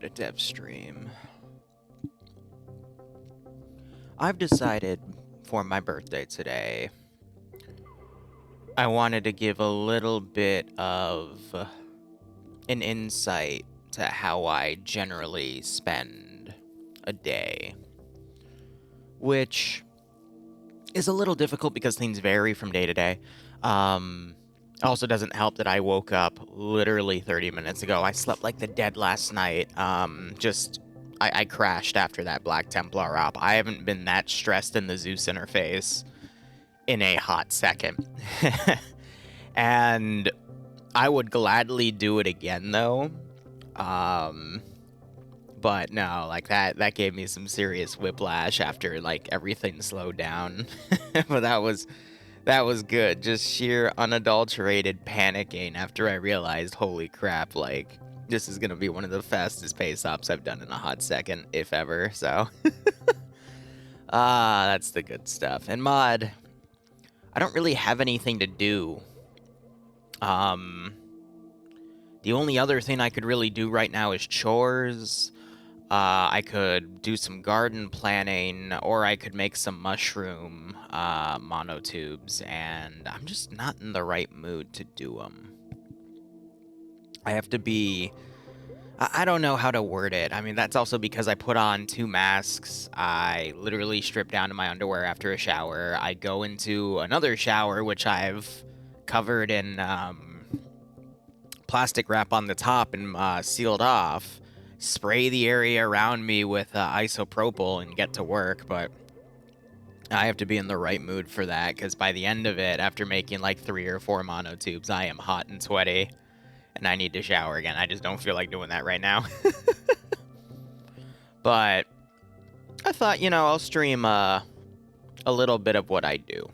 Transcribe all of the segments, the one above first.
get a dev stream. I've decided for my birthday today, I wanted to give a little bit of an insight to how I generally spend a day, which is a little difficult because things vary from day to day. Also doesn't help that I woke up literally 30 minutes ago. I slept like the dead last night. I crashed after that Black Templar op. I haven't been that stressed in the Zeus interface in a hot second. And I would gladly do it again, though. But no, like that gave me some serious whiplash after like everything slowed down. But that was good. Just sheer unadulterated panicking after I realized, holy crap, like this is gonna be one of the fastest pace ops I've done in a hot second, if ever. So that's the good stuff. And mod, I don't really have anything to do. The only other thing I could really do right now is chores. I could do some garden planning, or I could make some mushroom monotubes, and I'm just not in the right mood to do them. I have to be... I don't know how to word it. I mean, that's also because I put on 2 masks. I literally strip down to my underwear after a shower. I go into another shower, which I've covered in plastic wrap on the top and sealed off. Spray the area around me with isopropyl and get to work, but I have to be in the right mood for that, because by the end of it, after making like 3 or 4 monotubes, I am hot and sweaty, and I need to shower again. I just don't feel like doing that right now. But I thought, you know, I'll stream a little bit of what I do.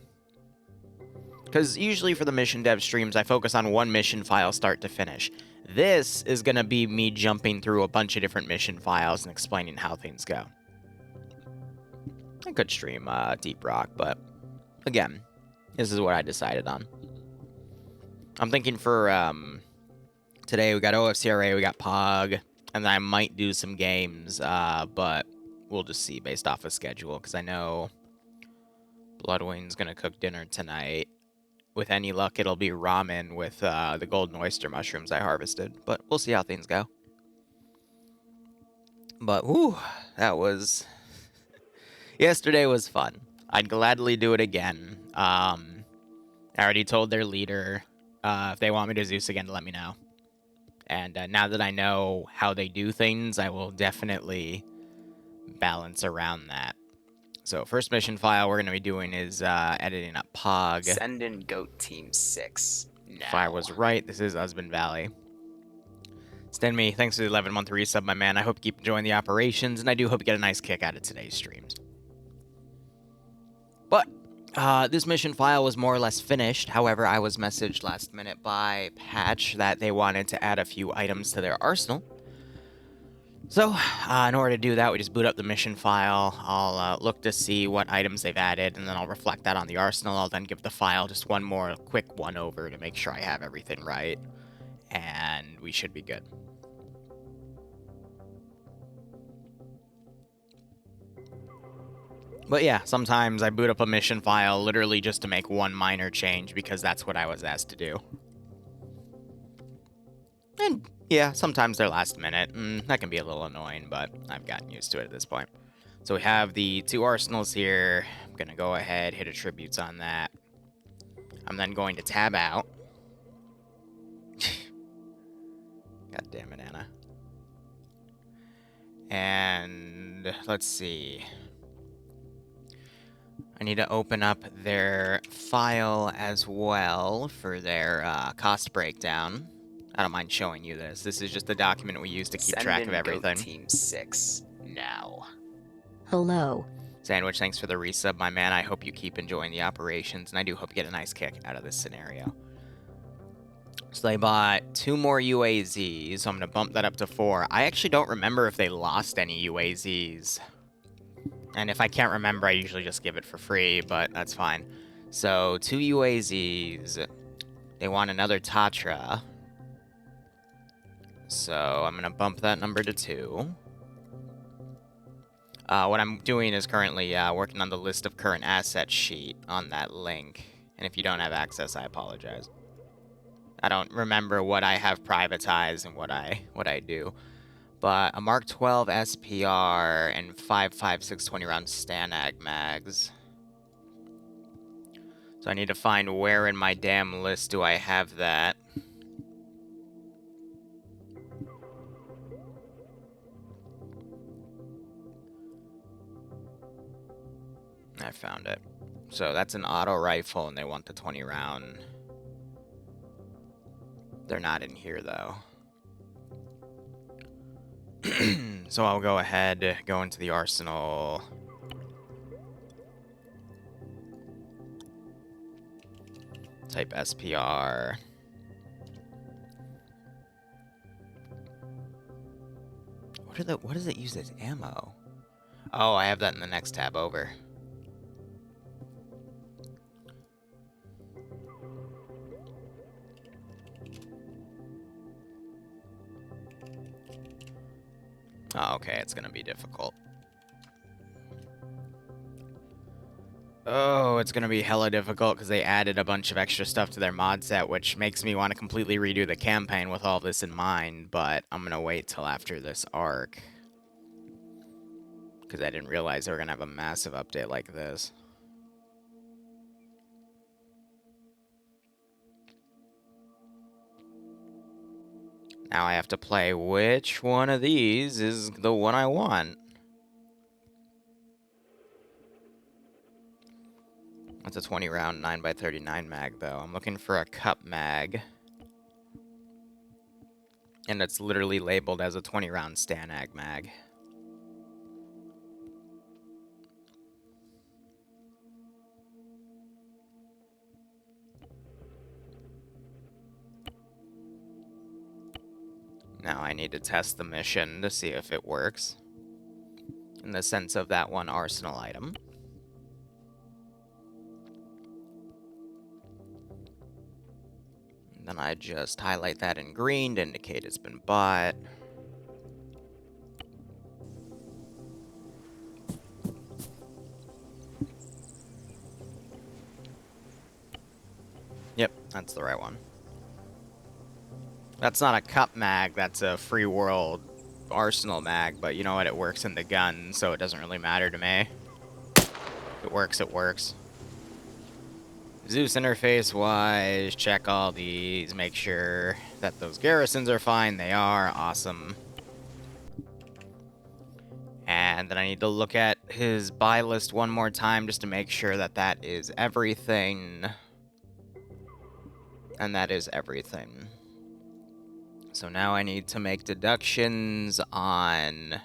Because usually for the mission dev streams, I focus on one mission file start to finish. This is going to be me jumping through a bunch of different mission files and explaining how things go. I could stream Deep Rock, but again, this is what I decided on. I'm thinking for today we got OFCRA, we got POG, and I might do some games, but we'll just see based off of schedule, because I know Bloodwing's going to cook dinner tonight. With any luck, it'll be ramen with the golden oyster mushrooms I harvested. But we'll see how things go. But, whew, that was... Yesterday was fun. I'd gladly do it again. I already told their leader if they want me to Zeus again to let me know. And now that I know how they do things, I will definitely balance around that. So, first mission file we're going to be doing is editing up POG. Send in Goat Team 6 now. If I was right, this is Husband Valley. Stand me, thanks for the 11-month resub, my man. I hope you keep enjoying the operations, and I do hope you get a nice kick out of today's streams. But, this mission file was more or less finished. However, I was messaged last minute by Patch that they wanted to add a few items to their arsenal. So, in order to do that, we just boot up the mission file. I'll look to see what items they've added, and then I'll reflect that on the arsenal. I'll then give the file just one more quick one-over to make sure I have everything right, and we should be good. But yeah, sometimes I boot up a mission file literally just to make one minor change, because that's what I was asked to do. And yeah, sometimes they're last minute, and that can be a little annoying, but I've gotten used to it at this point. So we have the 2 arsenals here. I'm going to go ahead, hit attributes on that. I'm then going to tab out. God damn it, Anna. And let's see. I need to open up their file as well for their cost breakdown. I don't mind showing you this. This is just the document we use to keep track of everything. Send in Goat Team 6 now. Hello. Sandwich, thanks for the resub, my man. I hope you keep enjoying the operations, and I do hope you get a nice kick out of this scenario. So they bought 2 more UAZs, so I'm going to bump that up to 4. I actually don't remember if they lost any UAZs. And if I can't remember, I usually just give it for free, but that's fine. So, 2 UAZs. They want another Tatra. So I'm going to bump that number to 2. What I'm doing is currently working on the list of current assets sheet on that link. And if you don't have access, I apologize. I don't remember what I have privatized and what I do. But a Mark 12 SPR and 5.56 20-round Stanag mags. So I need to find where in my damn list do I have that. I found it. So that's an auto rifle, and they want the 20 round. They're not in here, though. So I'll go ahead, go into the arsenal. Type SPR. What does it use as ammo? Oh, I have that in the next tab over. Oh, okay, it's gonna be difficult. Oh, it's gonna be hella difficult because they added a bunch of extra stuff to their mod set, which makes me want to completely redo the campaign with all this in mind, but I'm gonna wait till after this arc. Because I didn't realize they were gonna have a massive update like this. Now I have to play which one of these is the one I want. That's a 20 round 9x39 mag, though. I'm looking for a cup mag. And it's literally labeled as a 20 round Stanag mag. Now I need to test the mission to see if it works. In the sense of that one arsenal item. And then I just highlight that in green to indicate it's been bought. Yep, that's the right one. That's not a cup mag, that's a free world arsenal mag, but you know what, it works in the gun, so it doesn't really matter to me. If it works, it works. Zeus interface-wise, check all these, make sure that those garrisons are fine. They are. Awesome. And then I need to look at his buy list one more time just to make sure that that is everything. And that is everything. So now I need to make deductions on...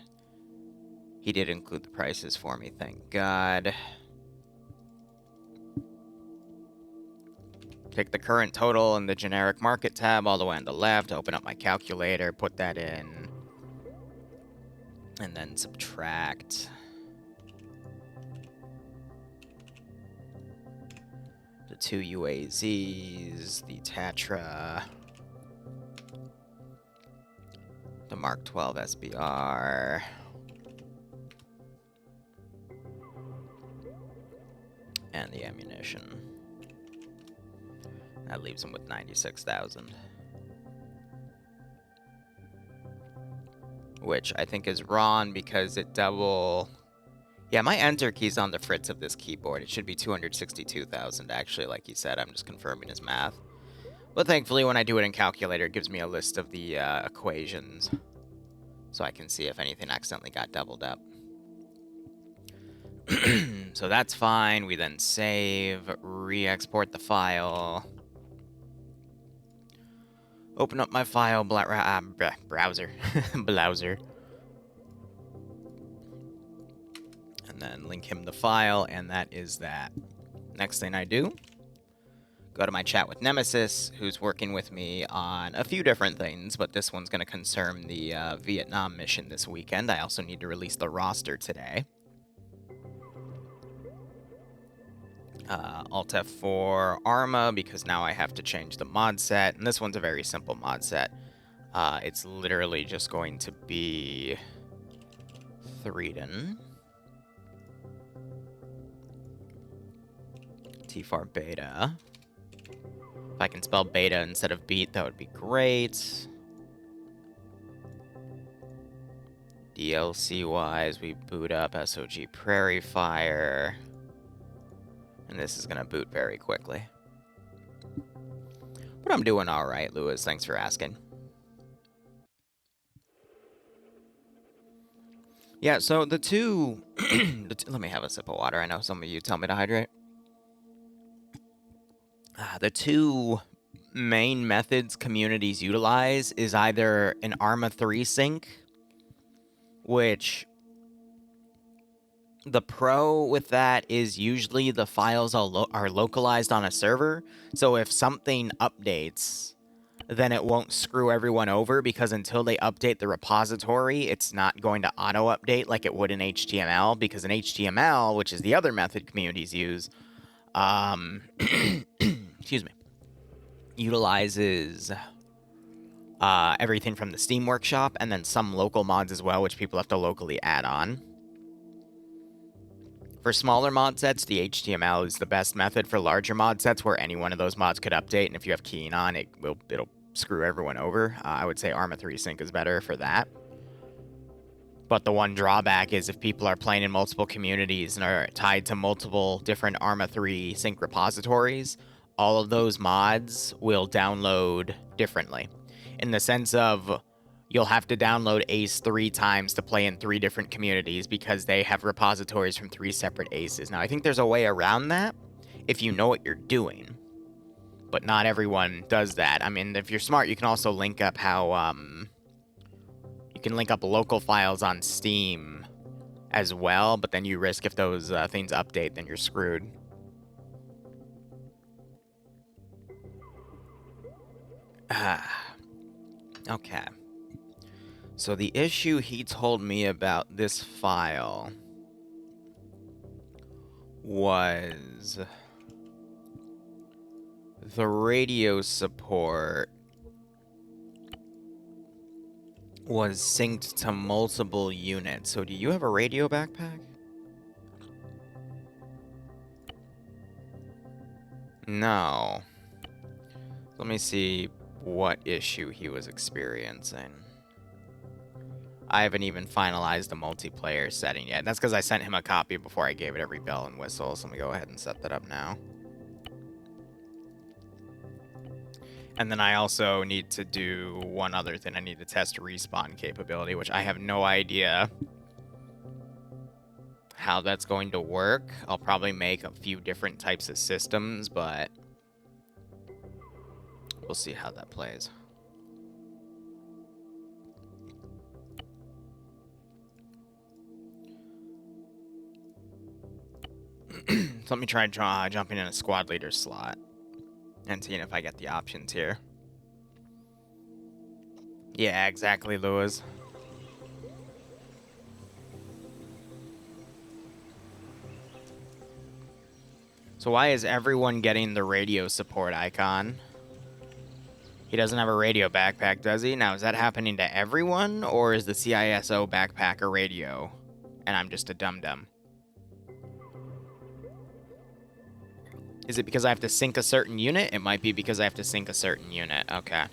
He did include the prices for me, thank God. Take the current total in the generic market tab all the way on the left, open up my calculator, put that in, and then subtract. The 2 UAZs, the Tatra, the Mark 12 SBR, and the ammunition. That leaves him with 96,000. Which I think is wrong because it double... Yeah, my enter key's on the fritz of this keyboard. It should be 262,000, actually, like he said. I'm just confirming his math. But thankfully, when I do it in calculator, it gives me a list of the equations. So I can see if anything accidentally got doubled up. So that's fine. We then save, re-export the file. Open up my file browser. Browser. And then link him the file, and that is that. Next thing I do, go to my chat with Nemesis, who's working with me on a few different things, but this one's going to concern the Vietnam mission this weekend. I also need to release the roster today. Alt F4 Arma, because now I have to change the mod set, and this one's a very simple mod set. It's literally just going to be Threeden. T4 beta. If I can spell beta instead of beat, that would be great. DLC-wise, we boot up SOG Prairie Fire. And this is going to boot very quickly. But I'm doing all right, Lewis. Thanks for asking. Yeah, so the two... let me have a sip of water. I know some of you tell me to hydrate. The two main methods communities utilize is either an Arma 3 sync, which the pro with that is usually the files are localized on a server, so if something updates, then it won't screw everyone over, because until they update the repository, it's not going to auto-update like it would in HTML, because in HTML, which is the other method communities use, excuse me, utilizes everything from the Steam Workshop, and then some local mods as well, which people have to locally add on. For smaller mod sets, the HTML is the best method. For larger mod sets, where any one of those mods could update, and if you have keying on, it'll screw everyone over. I would say Arma 3 Sync is better for that. But the one drawback is if people are playing in multiple communities and are tied to multiple different Arma 3 Sync repositories, all of those mods will download differently. In the sense of, you'll have to download Ace 3 times to play in 3 different communities because they have repositories from 3 separate Aces. Now, I think there's a way around that if you know what you're doing, but not everyone does that. I mean, if you're smart, you can also link up how, you can link up local files on Steam as well, but then you risk if those things update, then you're screwed. Okay. So the issue he told me about this file was the radio support was synced to multiple units. So do you have a radio backpack? No. Let me see what issue he was experiencing. I haven't even finalized the multiplayer setting yet. That's because I sent him a copy before I gave it every bell and whistle, so let me go ahead and set that up now. And then I also need to do one other thing. I need to test respawn capability, which I have no idea how that's going to work. I'll probably make a few different types of systems, but we'll see how that plays. So let me try jumping in a squad leader slot and seeing if I get the options here. Yeah, exactly, Lewis. So why is everyone getting the radio support icon? He doesn't have a radio backpack, does he? Now, is that happening to everyone, or is the CISO backpack a radio, and I'm just a dum-dum? Is it because I have to sync a certain unit? It might be because I have to sync a certain unit. Okay.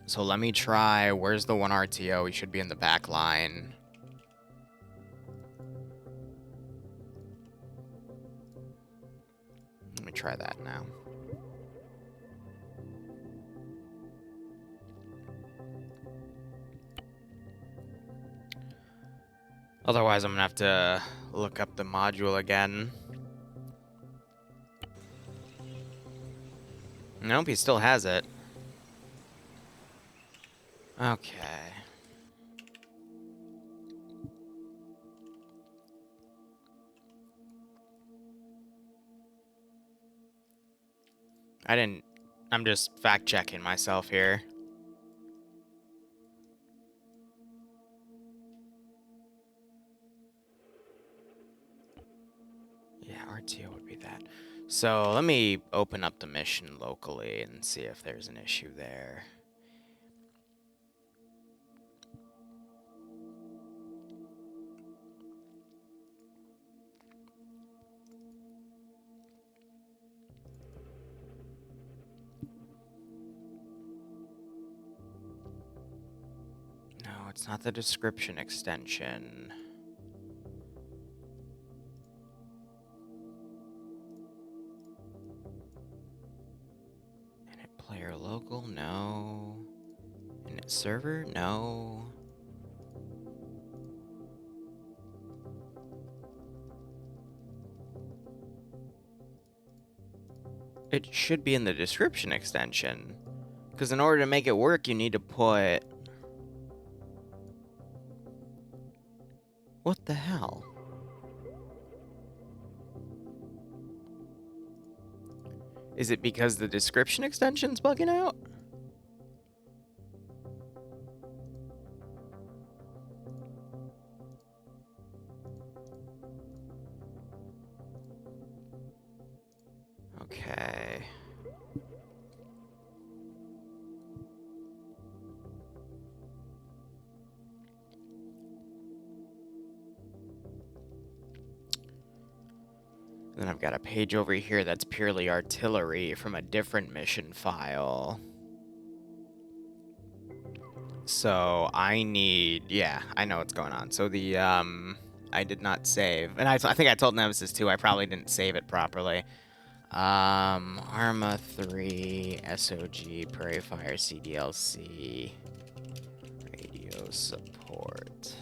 So let me try. Where's the one RTO? He should be in the back line. Let me try that now. Otherwise, I'm gonna have to look up the module again. Nope, he still has it. Okay. I'm just fact-checking myself here. Yeah, RTO would be that. So let me open up the mission locally and see if there's an issue there. No, it's not the description extension. Init player local? No. Init server? No. It should be in the description extension. Because in order to make it work, you need to put... What the hell? Is it because the description extension's bugging out? Okay. Then I've got a page over here that's purely artillery from a different mission file. So I need, yeah, I know what's going on. So the, I did not save. And I think I told Nemesis too, I probably didn't save it properly. Arma 3, SOG, Prairie Fire, CDLC, radio support.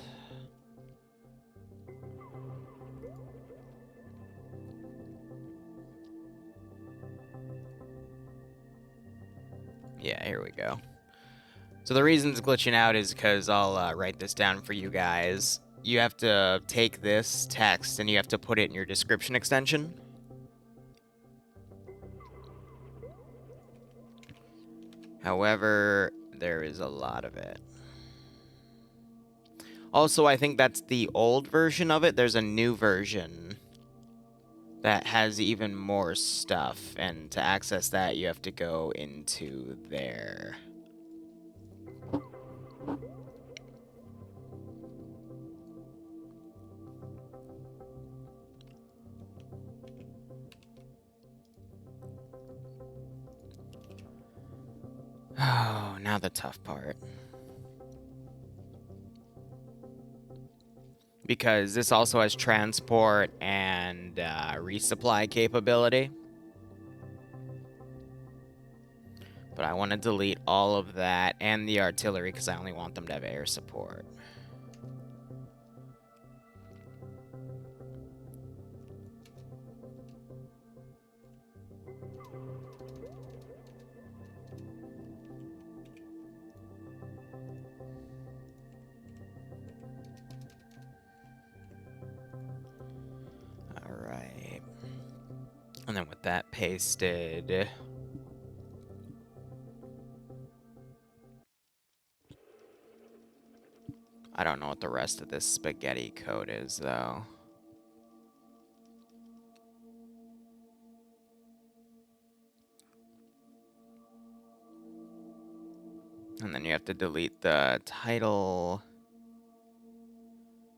Yeah, here we go. So the reason it's glitching out is because I'll write this down for you guys. You have to take this text and you have to put it in your description extension. However, there is a lot of it. Also, I think that's the old version of it. There's a new version that has even more stuff, and to access that, you have to go into there. Oh, now the tough part. Because this also has transport and resupply capability. But I want to delete all of that and the artillery because I only want them to have air support. Alright. And then with that pasted... I don't know what the rest of this spaghetti code is, though. And then you have to delete the title.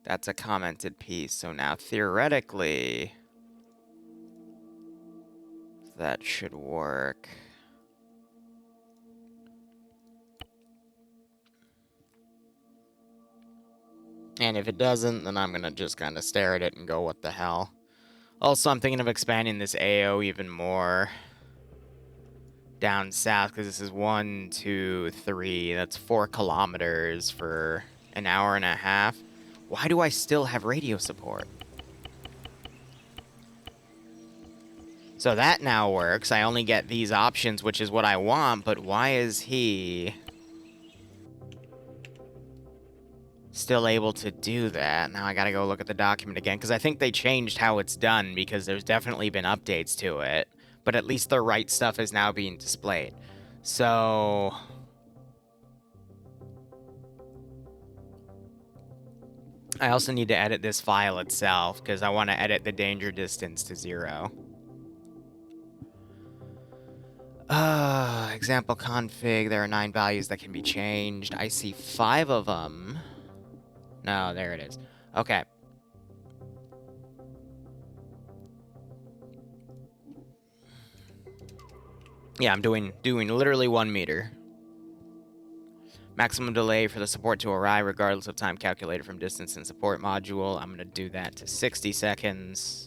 That's a commented piece, so now theoretically, that should work. And if it doesn't, then I'm gonna just kind of stare at it and go, what the hell? Also, I'm thinking of expanding this AO even more down south, because this is 1, 2, 3. That's 4 kilometers for an hour and a half. Why do I still have radio support? So that now works. I only get these options, which is what I want, but why is he still able to do that? Now I gotta go look at the document again, because I think they changed how it's done, because there's definitely been updates to it, but at least the right stuff is now being displayed. So... I also need to edit this file itself, because I want to edit the danger distance to 0. Example config, there are 9 values that can be changed. I see 5 of them. No, there it is. Okay. Yeah, I'm doing literally 1 meter. Maximum delay for the support to arrive regardless of time calculated from distance and support module. I'm going to do that to 60 seconds.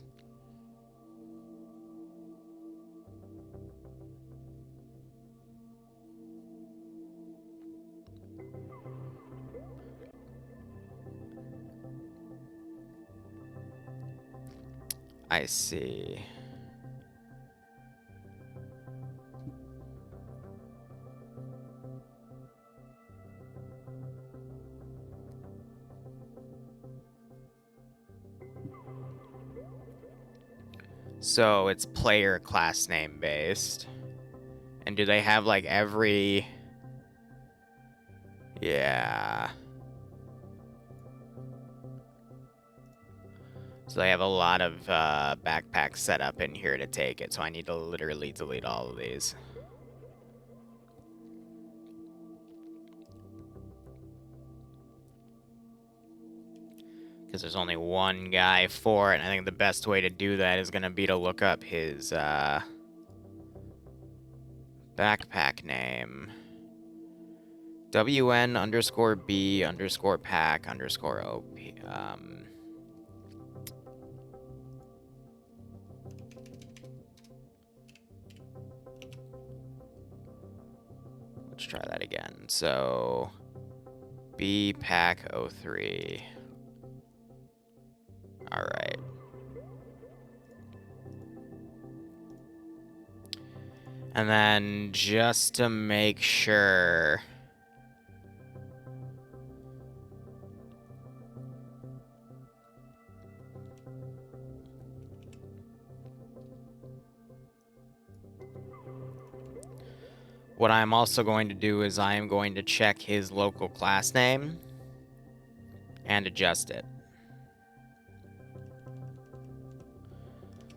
I see. So it's player class name based. And do they have like every... Yeah. So they have a lot of backpacks set up in here to take it, so I need to literally delete all of these. Because there's only one guy for it, and I think the best way to do that is going to be to look up his backpack name. WN_B_pack_OP. Let's try that again. So, BPack03. All right. And then just to make sure... What I'm also going to do is I am going to check his local class name and adjust it.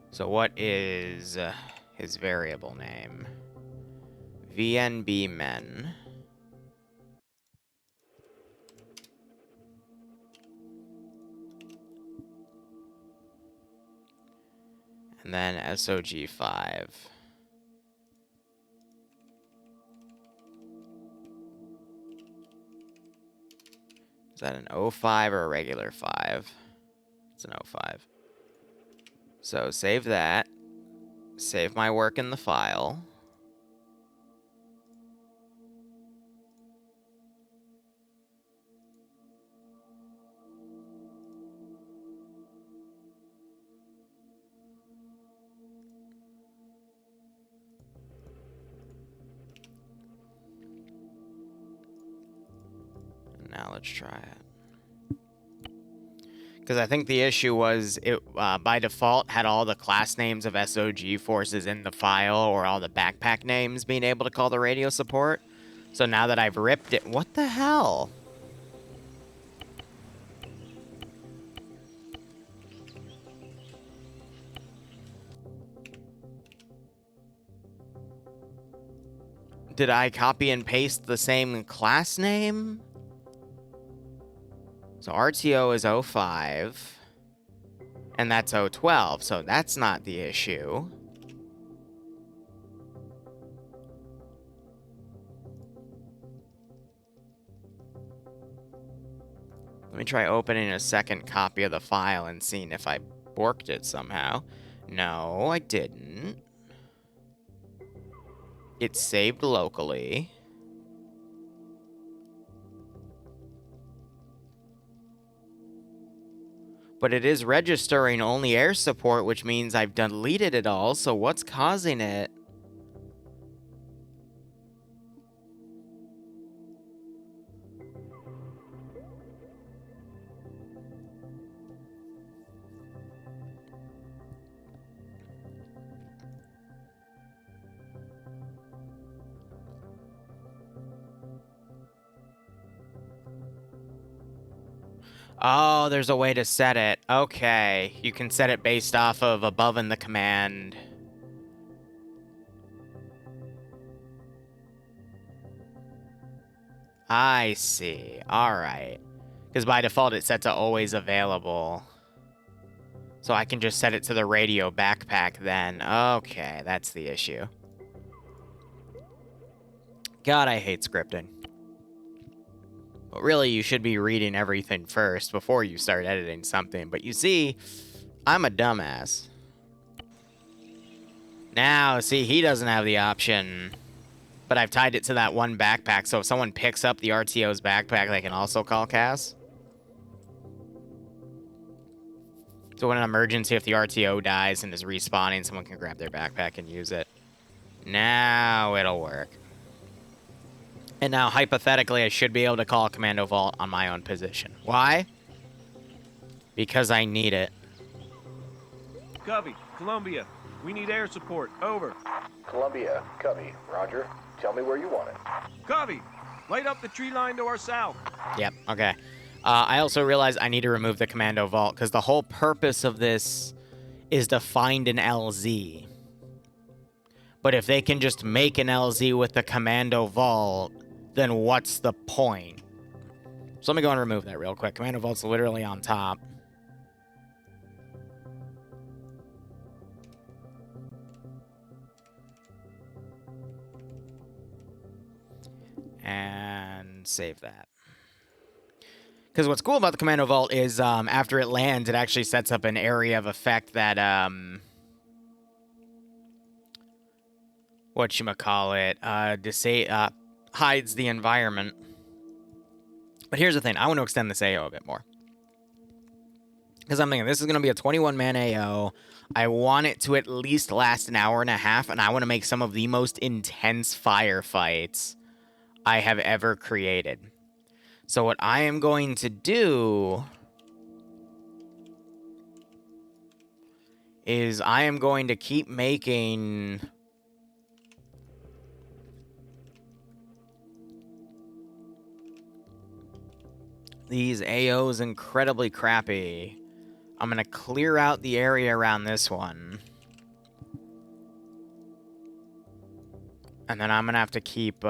So what is his variable name? VNBmen. And then SOG5. Is that an 05 or a regular 5? It's an 05. So save that. Save my work in the file. And now let's try it. Because I think the issue was it by default had all the class names of SOG forces in the file, or all the backpack names being able to call the radio support. So now that I've ripped it, what the hell? Did I copy and paste the same class name? So RTO is 05, and that's 012, so that's not the issue. Let me try opening a second copy of the file and seeing if I borked it somehow. No, I didn't. It's saved locally. But it is registering only air support, which means I've deleted it all, so what's causing it? Oh, there's a way to set it. Okay, you can set it based off of above in the command. I see. Alright. Because by default, it's set to always available. So I can just set it to the radio backpack then. Okay, that's the issue. God, I hate scripting. But really, you should be reading everything first before you start editing something. But you see, I'm a dumbass. Now, see, he doesn't have the option. But I've tied it to that one backpack, so if someone picks up the RTO's backpack, they can also call Cass. So in an emergency, if the RTO dies and is respawning, someone can grab their backpack and use it. Now it'll work. And now, hypothetically, I should be able to call Commando Vault on my own position. Why? Because I need it. Covey, Columbia. We need air support. Over. Columbia, Covey, Roger. Tell me where you want it. Covey, light up the tree line to our south. Yep, okay. I also realized I need to remove the Commando Vault, because the whole purpose of this is to find an LZ. But if they can just make an LZ with the Commando Vault, then what's the point? So let me go and remove that real quick. Commando Vault's literally on top. And save that. Because what's cool about the Commando Vault is after it lands, it actually sets up an area of effect that, whatchamacallit, hides the environment. But here's the thing. I want to extend this AO a bit more. Because I'm thinking this is going to be a 21-man AO. I want it to at least last an hour and a half, and I want to make some of the most intense firefights I have ever created. So what I am going to do is I am going to keep making these AOs incredibly crappy. I'm going to clear out the area around this one. And then I'm going to have to keep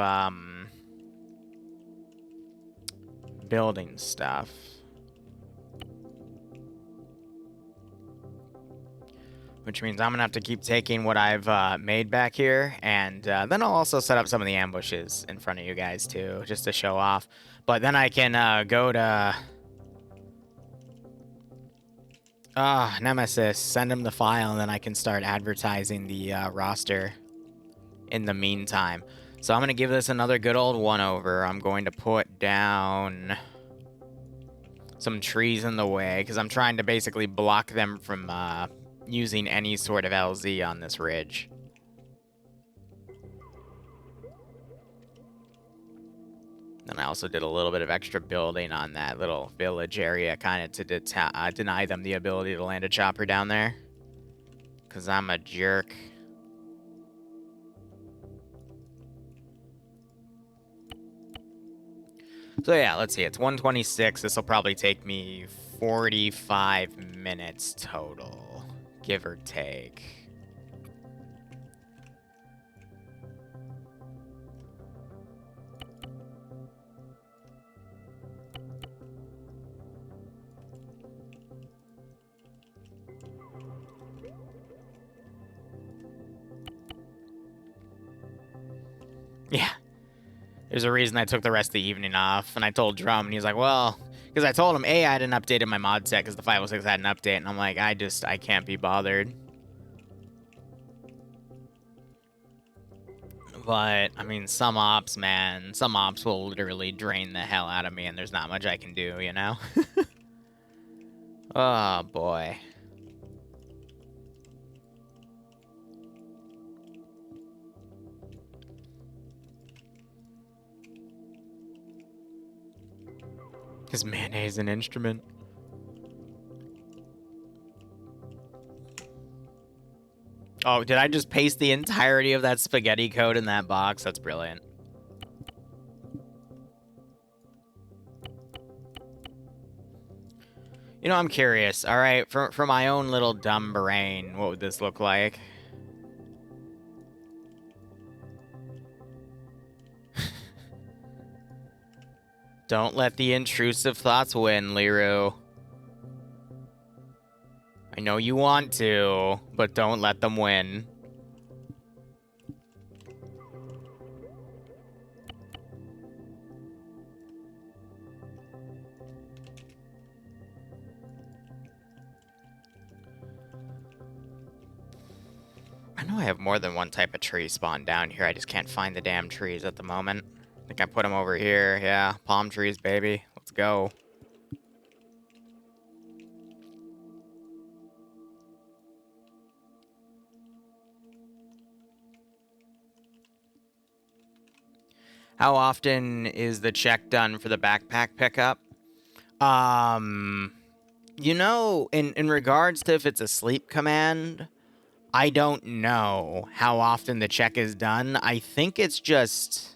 building stuff. Which means I'm going to have to keep taking what I've made back here. And then I'll also set up some of the ambushes in front of you guys, too, just to show off. But then I can go to... Nemesis. Send him the file, and then I can start advertising the roster in the meantime. So I'm going to give this another good old one-over. I'm going to put down some trees in the way, because I'm trying to basically block them from using any sort of LZ on this ridge. Then I also did a little bit of extra building on that little village area, kind of to deny them the ability to land a chopper down there. Because I'm a jerk. So yeah, let's see. It's 1:26. This will probably take me 45 minutes total, give or take. Yeah. There's a reason I took the rest of the evening off, and I told Drum, and he's like, well, because I told him, A, I hadn't updated my mod set because the 506 had an update, and I'm like, I can't be bothered. But, I mean, some ops, man, some ops will literally drain the hell out of me, and there's not much I can do, you know? Oh, boy. Is mayonnaise an instrument? Oh, did I just paste the entirety of that spaghetti code in that box? That's brilliant. You know, I'm curious. All right, for my own little dumb brain, what would this look like? Don't let the intrusive thoughts win, Liru. I know you want to, but don't let them win. I know I have more than one type of tree spawned down here. I just can't find the damn trees at the moment. I think I put them over here. Yeah, palm trees, baby. Let's go. How often is the check done for the backpack pickup? You know, in regards to if it's a sleep command, I don't know how often the check is done. I think it's just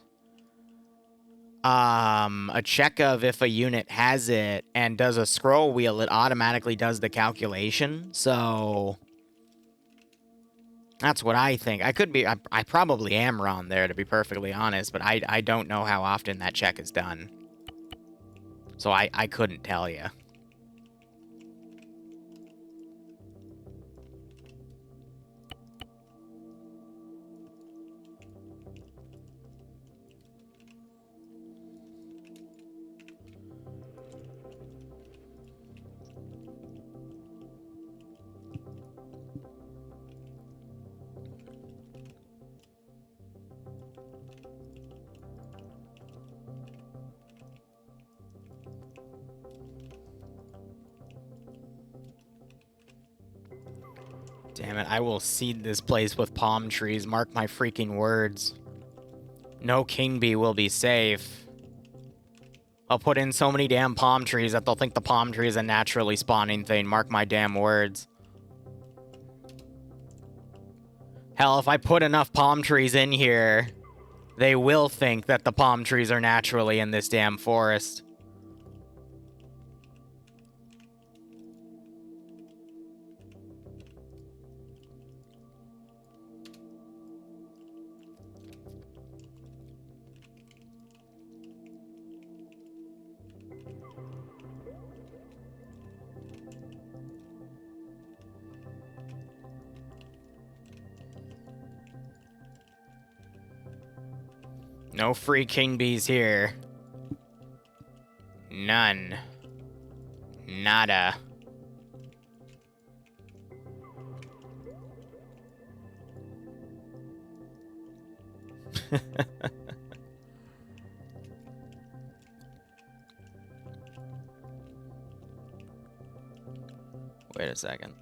a check of if a unit has it and does a scroll wheel, it automatically does the calculation. So that's what I think. I could be, I probably am wrong there, to be perfectly honest, but I don't know how often that check is done. So I couldn't tell you. Damn it, I will seed this place with palm trees. Mark my freaking words. No king bee will be safe. I'll put in so many damn palm trees that they'll think the palm tree is a naturally spawning thing. Mark my damn words. Hell, if I put enough palm trees in here, they will think that the palm trees are naturally in this damn forest. No free king bees here. None. Nada. Wait a second.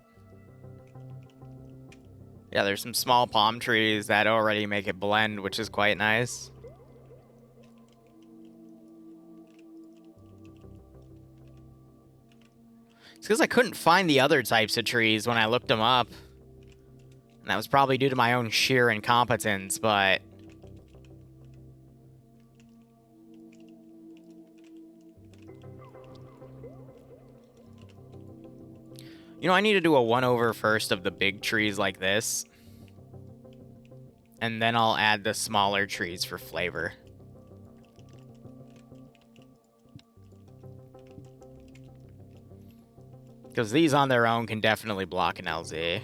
Yeah, there's some small palm trees that already make it blend, which is quite nice. It's because I couldn't find the other types of trees when I looked them up. And that was probably due to my own sheer incompetence, but... You know, I need to do a one-over first of the big trees like this. And then I'll add the smaller trees for flavor. Because these on their own can definitely block an LZ.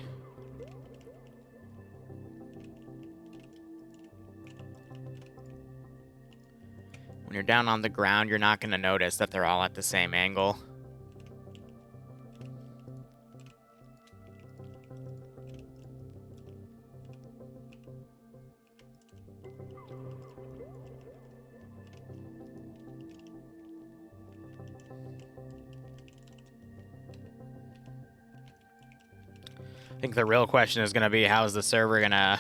When you're down on the ground, you're not going to notice that they're all at the same angle. I think the real question is going to be, how's the server going to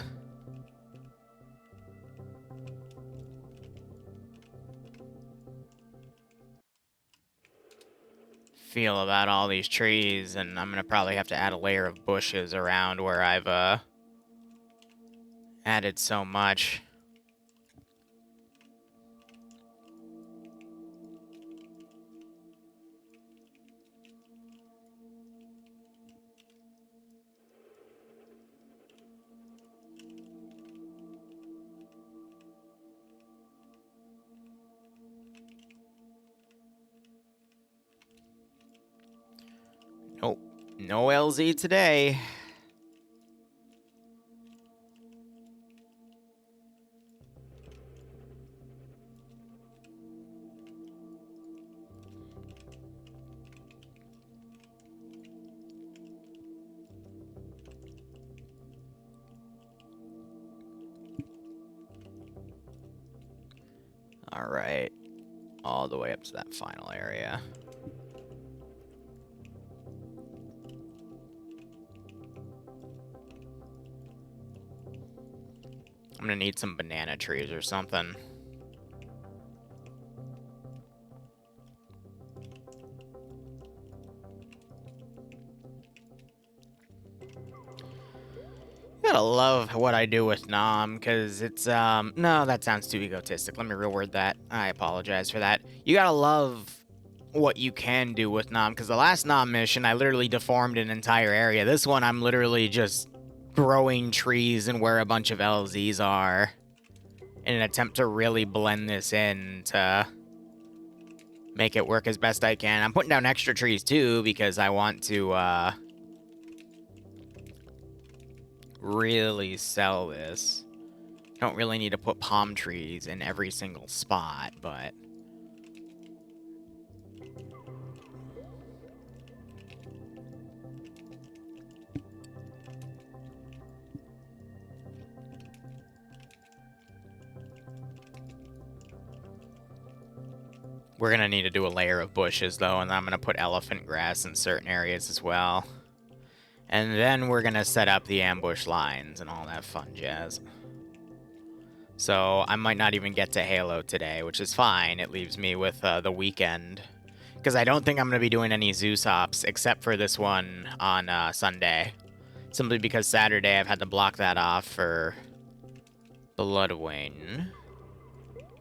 feel about all these trees, and I'm going to probably have to add a layer of bushes around where I've added so much. No LZ today. All right. All the way up to that final area. I'm gonna need some banana trees or something. Gotta love what I do with Nom, because it's, no, that sounds too egotistic. Let me reword that. I apologize for that. You gotta love what you can do with Nom, because the last Nom mission, I literally deformed an entire area. This one, I'm literally just growing trees and where a bunch of LZs are in an attempt to really blend this in to make it work as best I can. I'm putting down extra trees, too, because I want to, really sell this. Don't really need to put palm trees in every single spot, but we're gonna need to do a layer of bushes though, and I'm gonna put elephant grass in certain areas as well. And then we're gonna set up the ambush lines and all that fun jazz. So I might not even get to Halo today, which is fine. It leaves me with the weekend. Because I don't think I'm going to be doing any Zeus ops, except for this one on Sunday. Simply because Saturday I've had to block that off for Bloodwing.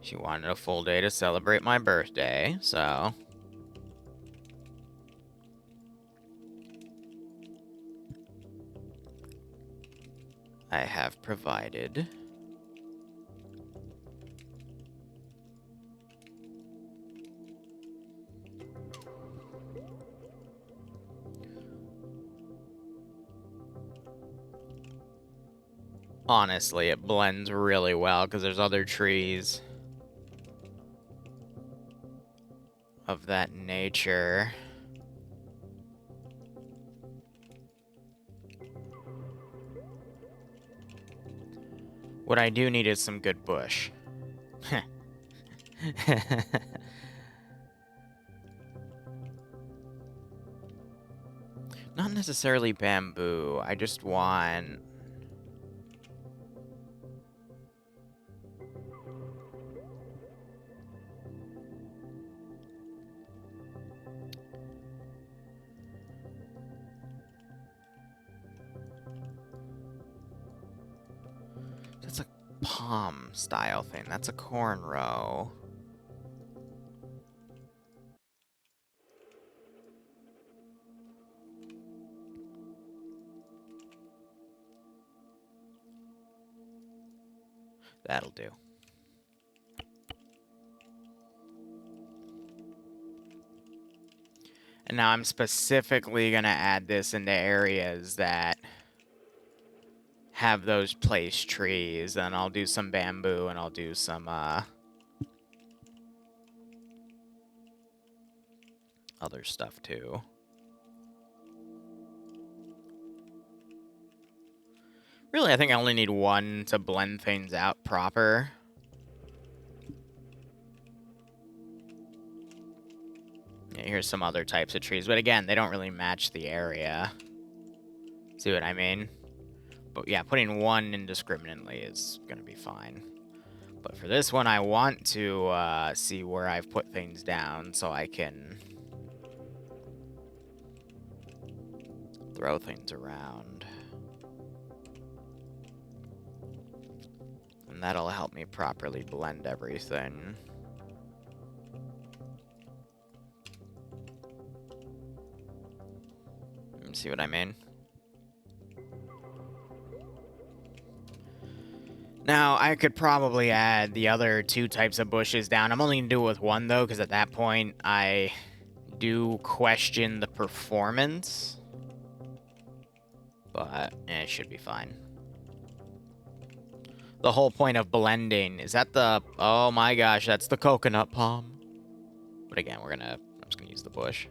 She wanted a full day to celebrate my birthday, so... I have provided... Honestly, it blends really well because there's other trees of that nature. What I do need is some good bush. Not necessarily bamboo. I just want... That's a palm style thing. That's a cornrow. That'll do. And now I'm specifically going to add this into areas that have those place trees. And I'll do some bamboo and I'll do some other stuff too. Really, I think I only need one to blend things out proper. Yeah, here's some other types of trees, but again, they don't really match the area. See what I mean? But yeah, putting one indiscriminately is going to be fine. But for this one, I want to see where I've put things down so I can throw things around. And that'll help me properly blend everything. See what I mean? Now, I could probably add the other two types of bushes down. I'm only going to do it with one, though, because at that point, I do question the performance But it should be fine. The whole point of blending is that the... Oh my gosh, that's the coconut palm. But again, I'm just gonna use the bush.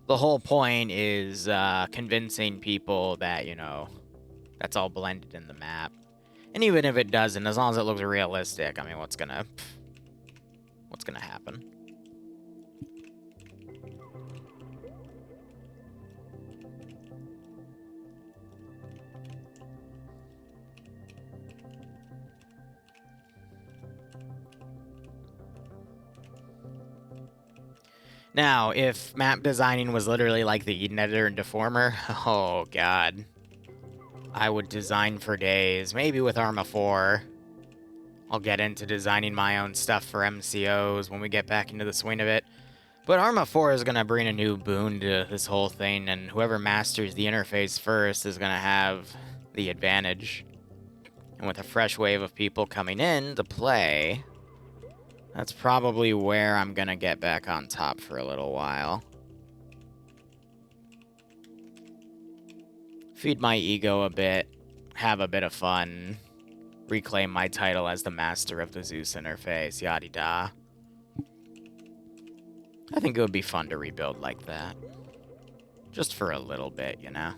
The whole point is convincing people that, you know, that's all blended in the map. And even if it doesn't, as long as it looks realistic, I mean, what's gonna happen? Now, if map designing was literally like the Eden Editor and Deformer, oh god. I would design for days, maybe with Arma 4. I'll get into designing my own stuff for MCOs when we get back into the swing of it. But Arma 4 is going to bring a new boon to this whole thing, and whoever masters the interface first is going to have the advantage. And with a fresh wave of people coming in to play, that's probably where I'm going to get back on top for a little while. Feed my ego a bit, have a bit of fun, reclaim my title as the master of the Zeus interface, yada-da. I think it would be fun to rebuild like that. Just for a little bit, you know?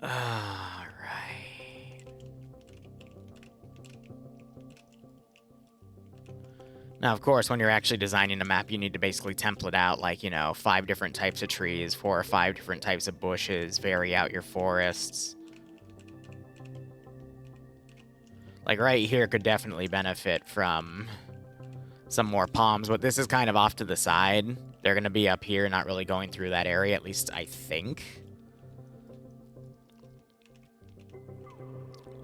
Alright. Now, of course, when you're actually designing a map, you need to basically template out, like, you know, 5 different types of trees, 4 or 5 different types of bushes, vary out your forests. Like, right here could definitely benefit from some more palms, but this is kind of off to the side. They're going to be up here, not really going through that area, at least I think.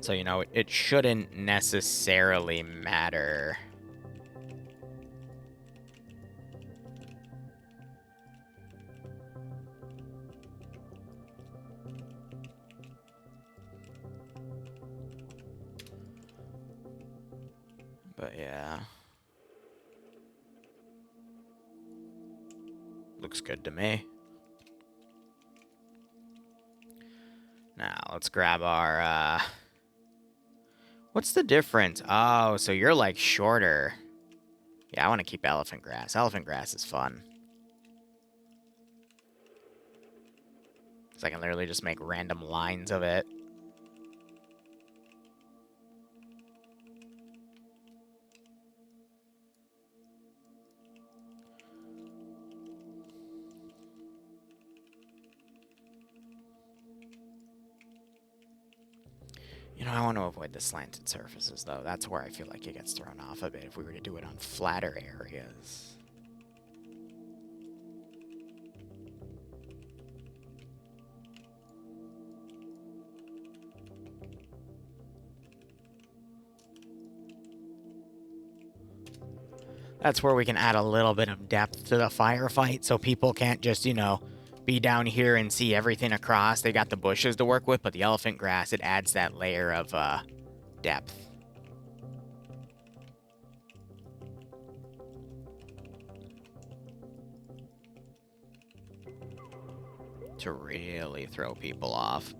So, you know, it shouldn't necessarily matter. But yeah. Looks good to me. Now, let's grab our, What's the difference? Oh, so you're, like, shorter. Yeah, I want to keep elephant grass. Elephant grass is fun. Because I can literally just make random lines of it. You know, I want to avoid the slanted surfaces, though. That's where I feel like it gets thrown off a bit if we were to do it on flatter areas. That's where we can add a little bit of depth to the firefight, so people can't just, you know, be down here and see everything across. They got the bushes to work with, but the elephant grass, it adds that layer of depth. To really throw people off.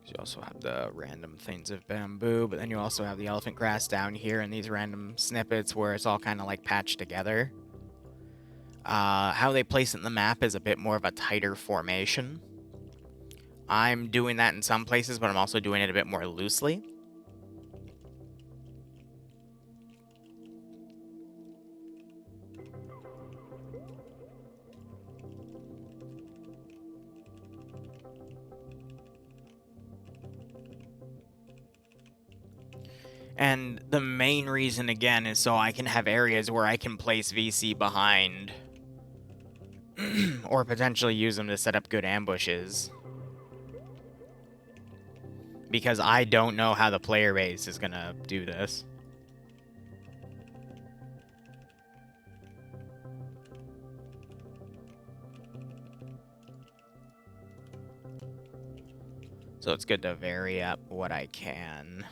You also have the random things of bamboo, but then you also have the elephant grass down here and these random snippets where it's all kind of like patched together. How they place it in the map is a bit more of a tighter formation. I'm doing that in some places, but I'm also doing it a bit more loosely. And the main reason, again, is so I can have areas where I can place VC behind or potentially use them to set up good ambushes. Because I don't know how the player base is going to do this. So it's good to vary up what I can.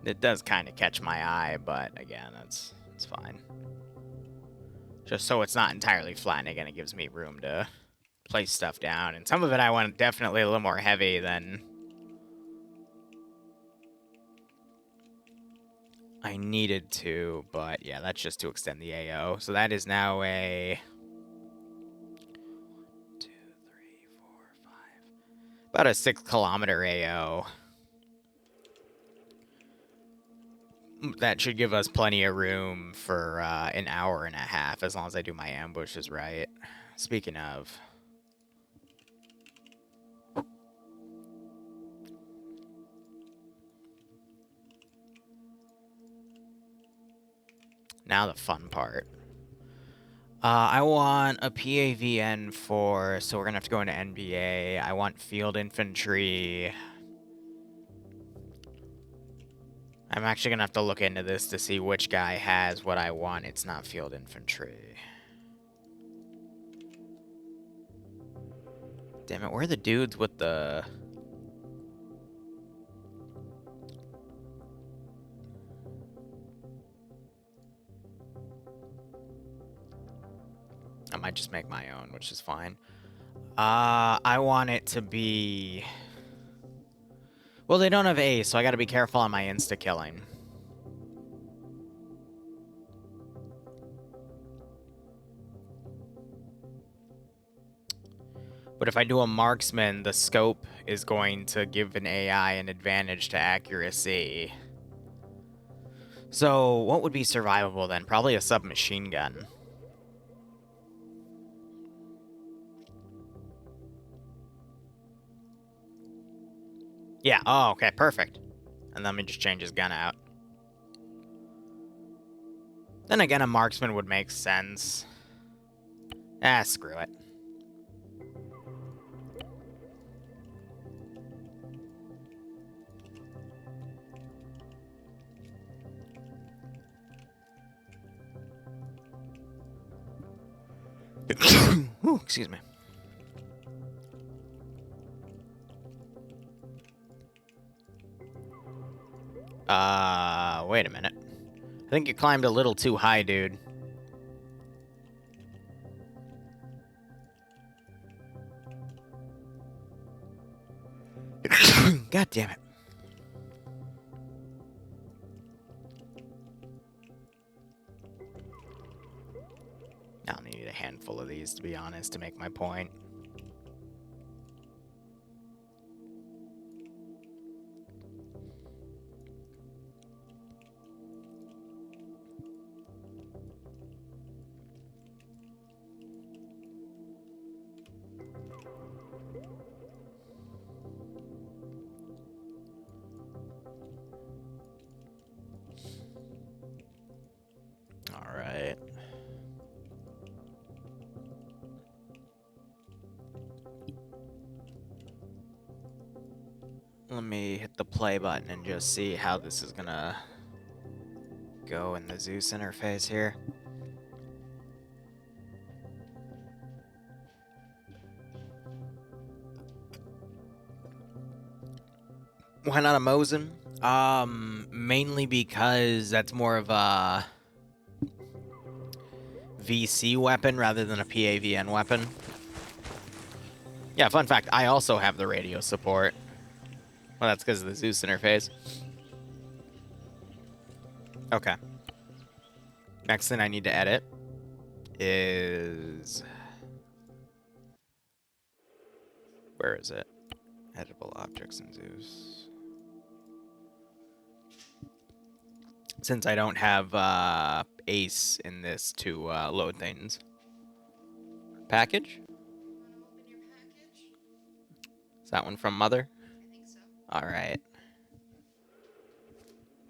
It does kind of catch my eye, but again, it's fine. Just so it's not entirely flat, and again, it gives me room to place stuff down. And some of it I want definitely a little more heavy than I needed to, but yeah, that's just to extend the AO. So that is now a 2, 3, 4, 5, about a 6-kilometer AO. That should give us plenty of room for an hour and a half, as long as I do my ambushes right. Speaking of, now the fun part. I want a PAVN for, so we're going to have to go into NBA. I want field infantry. I'm actually going to have to look into this to see which guy has what I want. It's not field infantry. Damn it, where are the dudes with the... I might just make my own, which is fine. I want it to be... Well, they don't have A, so I gotta be careful on my insta-killing. But if I do a marksman, the scope is going to give an AI an advantage to accuracy. So, what would be survivable then? Probably a submachine gun. Yeah, oh, okay, perfect. And let me just change his gun out. Then again, a marksman would make sense. Ah, screw it. Ooh, excuse me. Wait a minute. I think you climbed a little too high, dude. God damn it. I'll need a handful of these, to be honest, to make my point. All right. Let me hit the play button and just see how this is gonna go in the Zeus interface here. Why not a Mosin? Mainly because that's more of a VC weapon rather than a PAVN weapon. Yeah, fun fact, I also have the radio support. Well, that's because of the Zeus interface. Okay. Next thing I need to edit is... Where is it? Editable objects in Zeus. Since I don't have Ace in this to load things. Package? Is that one from Mother? I think so. Alright.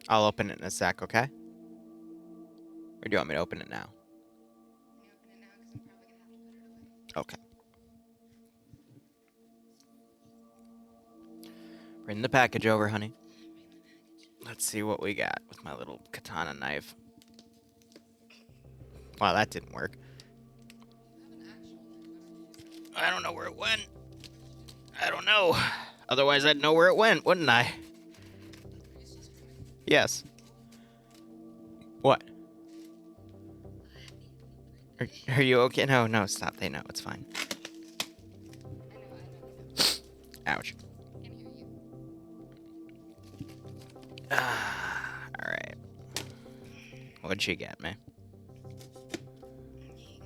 I'll open it in a sec, okay? Or do you want me to open it now? Can you open it now? Because I'm probably going to have to put it away. Okay. Bring the package over, honey. Let's see what we got with my little katana knife. Wow, that didn't work. I don't know where it went. I don't know. Otherwise, I'd know where it went, wouldn't I? Yes. What? Are you okay? No, no, stop. They know. It's fine. Ouch. I can hear you. Alright. What'd she get me? There you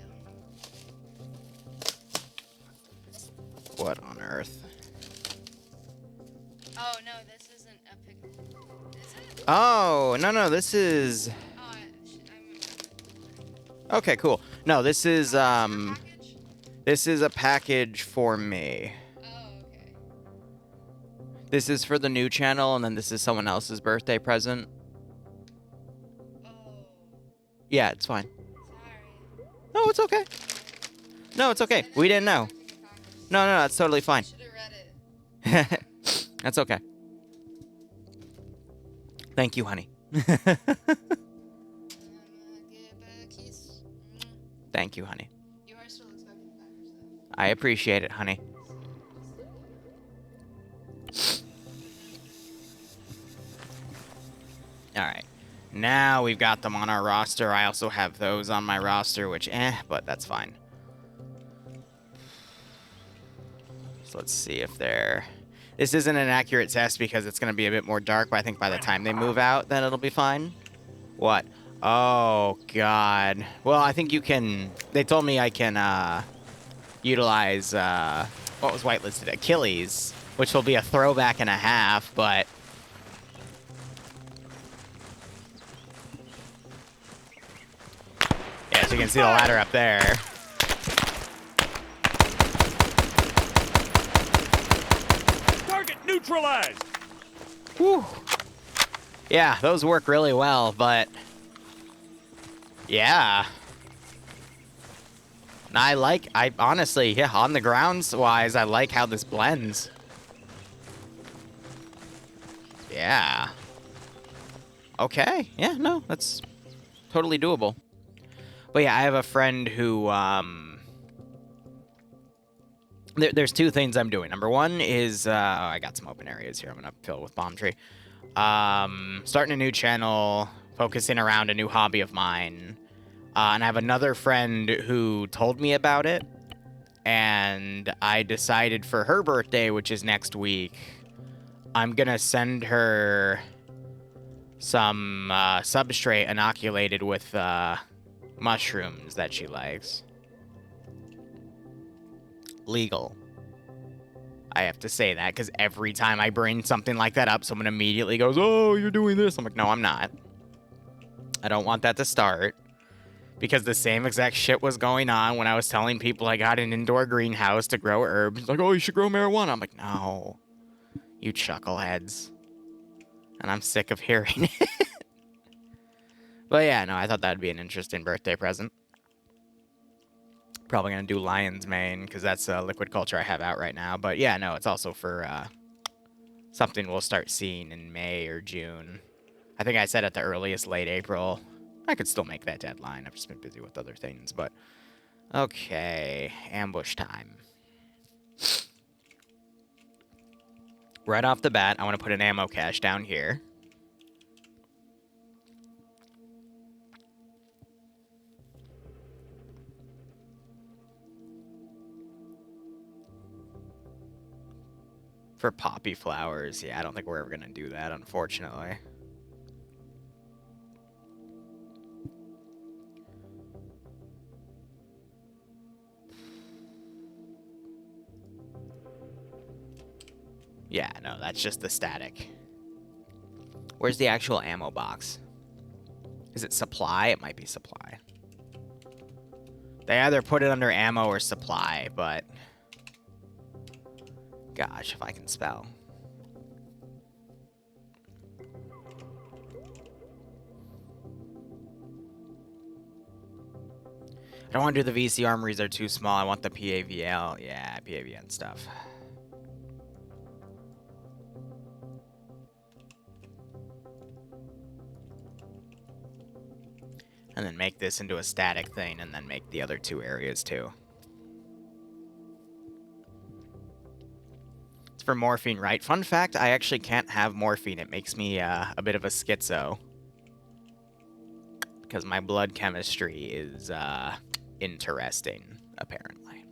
go. What on earth? Oh, no, this isn't a pic. Is it? Oh, no, this is... Oh, Okay, cool. No, this is, package? This is a package for me. Oh, okay. This is for the new channel, and then this is someone else's birthday present. Oh, Yeah, it's fine. sorry. No, it's okay. No, it's okay. We didn't know. No, that's totally fine. Should have read it. That's okay. Thank you, honey. Get back keys. Thank you, honey. You are still expecting the package, though. I appreciate it, honey. Alright. Now we've got them on our roster. I also have those on my roster, which, but that's fine. So let's see if they're... This isn't an accurate test because it's going to be a bit more dark, but I think by the time they move out, then it'll be fine. What? Oh, God. Well, I think you can... They told me I can, utilize, what was whitelisted? Achilles, which will be a throwback and a half, but... Yeah, so you can see the ladder up there. Target neutralized! Whew. Yeah, those work really well, but... Yeah. I honestly, yeah, on the grounds-wise, I like how this blends. Yeah. Okay. Yeah, no, that's totally doable. But yeah, I have a friend who, there's two things I'm doing. Number one is, I got some open areas here I'm gonna fill with bomb tree. Starting a new channel, focusing around a new hobby of mine. And I have another friend who told me about it, and I decided for her birthday, which is next week, I'm gonna send her some substrate inoculated with mushrooms that she likes. Legal. I have to say that, because every time I bring something like that up, someone immediately goes, "Oh, you're doing this." I'm like, no, I'm not. I don't want that to start. Because the same exact shit was going on when I was telling people I got an indoor greenhouse to grow herbs. It's like, oh, you should grow marijuana. I'm like, no, you chuckleheads. And I'm sick of hearing it. But yeah, no, I thought that'd be an interesting birthday present. Probably gonna do lion's mane, because that's a liquid culture I have out right now. But yeah, no, it's also for something we'll start seeing in May or June. I think I said at the earliest late April. I could still make that deadline. I've just been busy with other things, but... Okay, ambush time. Right off the bat, I want to put an ammo cache down here. For poppy flowers, yeah, I don't think we're ever gonna do that, unfortunately. Yeah, no, that's just the static. Where's the actual ammo box? Is it supply? It might be supply. They either put it under ammo or supply, but... Gosh, if I can spell. I don't want to do the VC armories, they're too small. I want the PAVL. Yeah, PAVN stuff. And then make this into a static thing, and then make the other two areas too. It's for morphine, right? Fun fact, I actually can't have morphine. It makes me a bit of a schizo. Because my blood chemistry is interesting, apparently.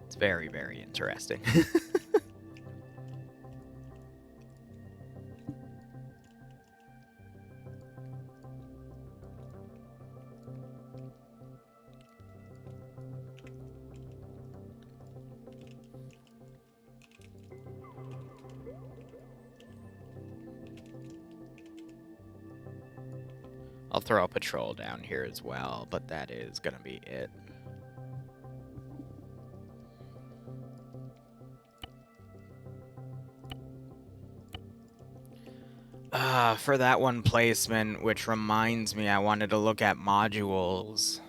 It's very, very interesting. I'll throw a patrol down here as well, but that is gonna be it. For that one placement, which reminds me, I wanted to look at modules.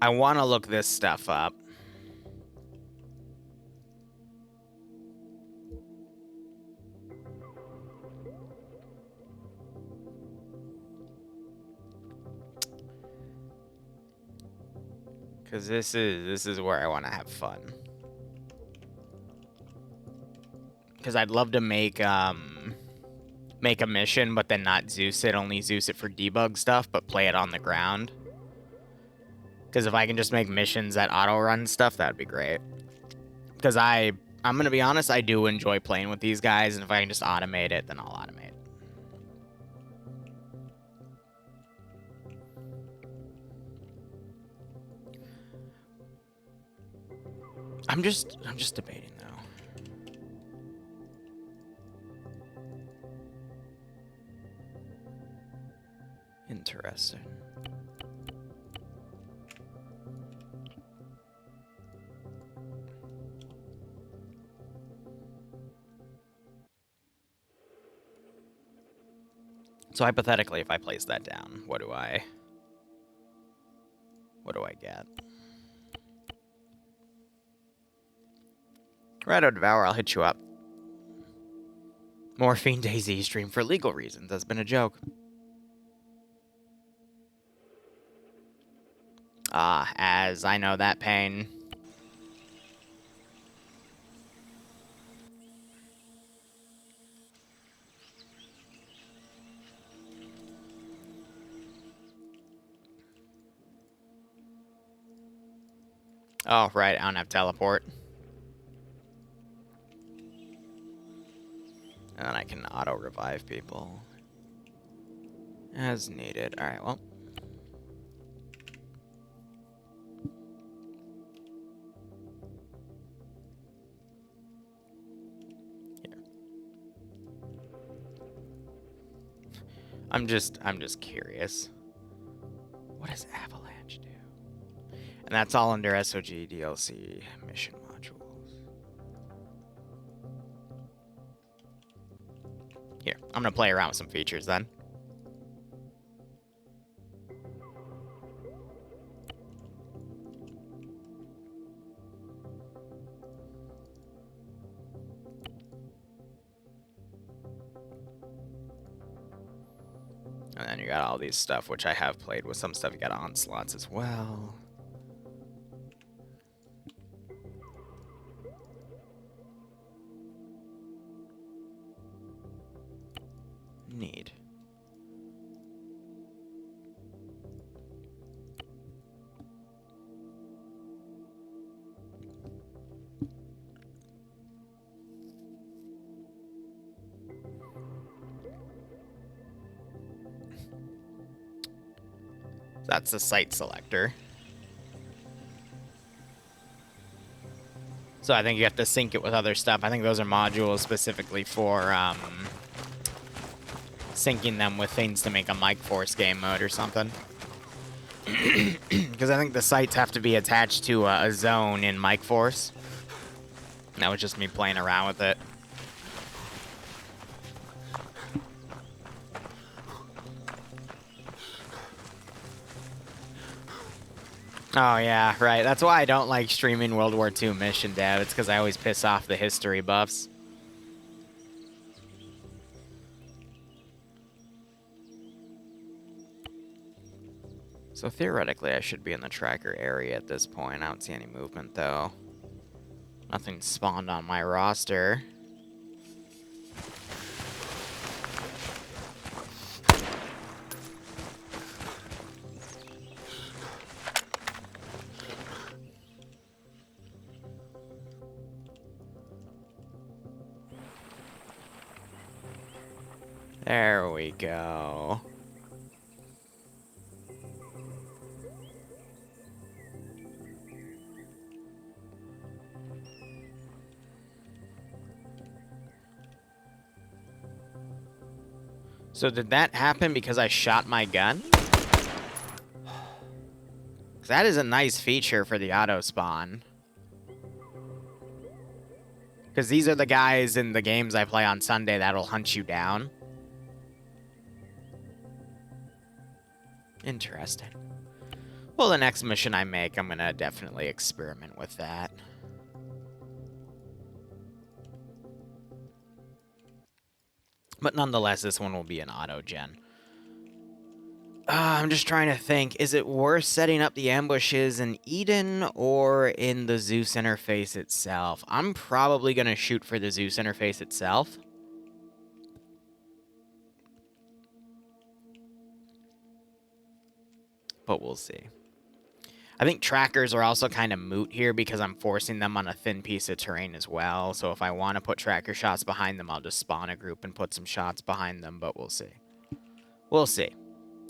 I want to look this stuff up. Because this is where I want to have fun. Because I'd love to make a mission, but then not Zeus it, only Zeus it for debug stuff, but play it on the ground. Because if I can just make missions that auto-run stuff, that'd be great. Because I'm going to be honest, I do enjoy playing with these guys, and if I can just automate it, then I'll automate. I'm just debating, though. Interesting. So hypothetically, if I place that down, what do I get? Rado Devour, I'll hit you up. Morphine Daisy stream for legal reasons. That's been a joke. Ah, as I know that pain. Oh, right, I don't have teleport. And I can auto-revive people. As needed. Alright, well. Here. I'm just curious. What does Avalanche do? And that's all under SOG DLC mission modules. Here, I'm gonna play around with some features then. And then you got all these stuff, which I have played with. Some stuff you got onslaughts as well. need. That's the site selector. So I think you have to sync it with other stuff. I think those are modules specifically for syncing them with things to make a Mike Force game mode or something. Because I think the sites have to be attached to a zone in Mike Force. That was just me playing around with it. Oh, yeah, right. That's why I don't like streaming World War II mission dev. It's because I always piss off the history buffs. So theoretically, I should be in the tracker area at this point. I don't see any movement, though. Nothing spawned on my roster. There we go. So did that happen because I shot my gun? That is a nice feature for the auto spawn. Because these are the guys in the games I play on Sunday that'll hunt you down. Interesting. Well, the next mission I make, I'm going to definitely experiment with that. But nonetheless, this one will be an auto-gen. I'm just trying to think. Is it worth setting up the ambushes in Eden or in the Zeus interface itself? I'm probably going to shoot for the Zeus interface itself. But we'll see. I think trackers are also kind of moot here because I'm forcing them on a thin piece of terrain as well. So if I want to put tracker shots behind them, I'll just spawn a group and put some shots behind them, but we'll see. We'll see.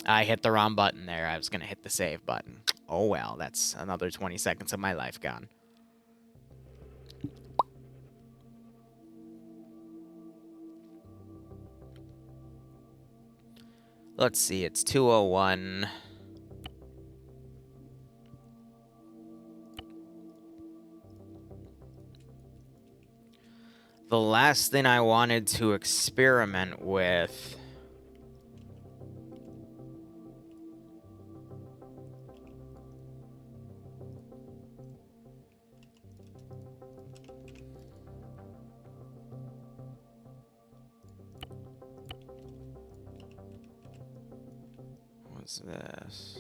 I hit the wrong button there. I was going to hit the save button. Oh well, that's another 20 seconds of my life gone. Let's see, it's 2:01. The last thing I wanted to experiment with... What's this?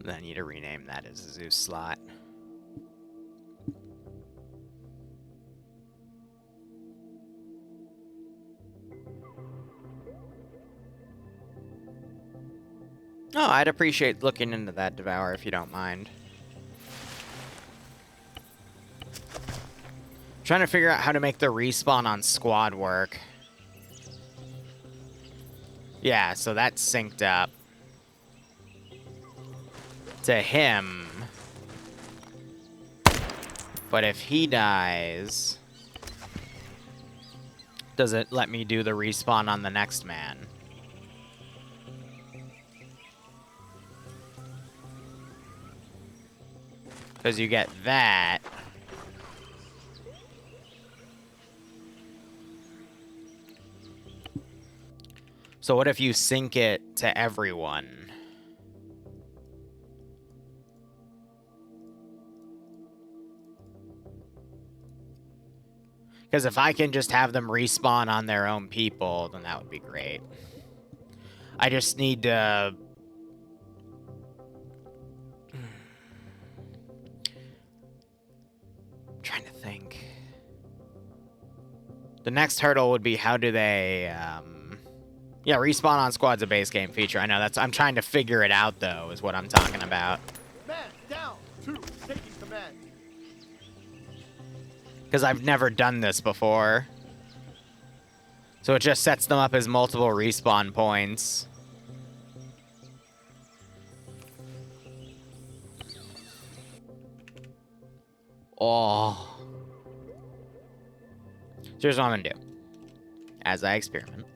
I need to rename that as a Zeus slot. Oh, I'd appreciate looking into that, Devour, if you don't mind. Trying to figure out how to make the respawn on squad work. Yeah, so that's synced up to him. But if he dies, does it let me do the respawn on the next man? Because you get that. So what if you sync it to everyone? Because if I can just have them respawn on their own people, then that would be great. I just need to... I'm trying to think. The next hurdle would be how do they... Yeah, respawn on squad's a base game feature. I know that's... I'm trying to figure it out, though, is what I'm talking about. Man down. 2 taking command. Because I've never done this before. So it just sets them up as multiple respawn points. Oh. So here's what I'm going to do. As I experiment.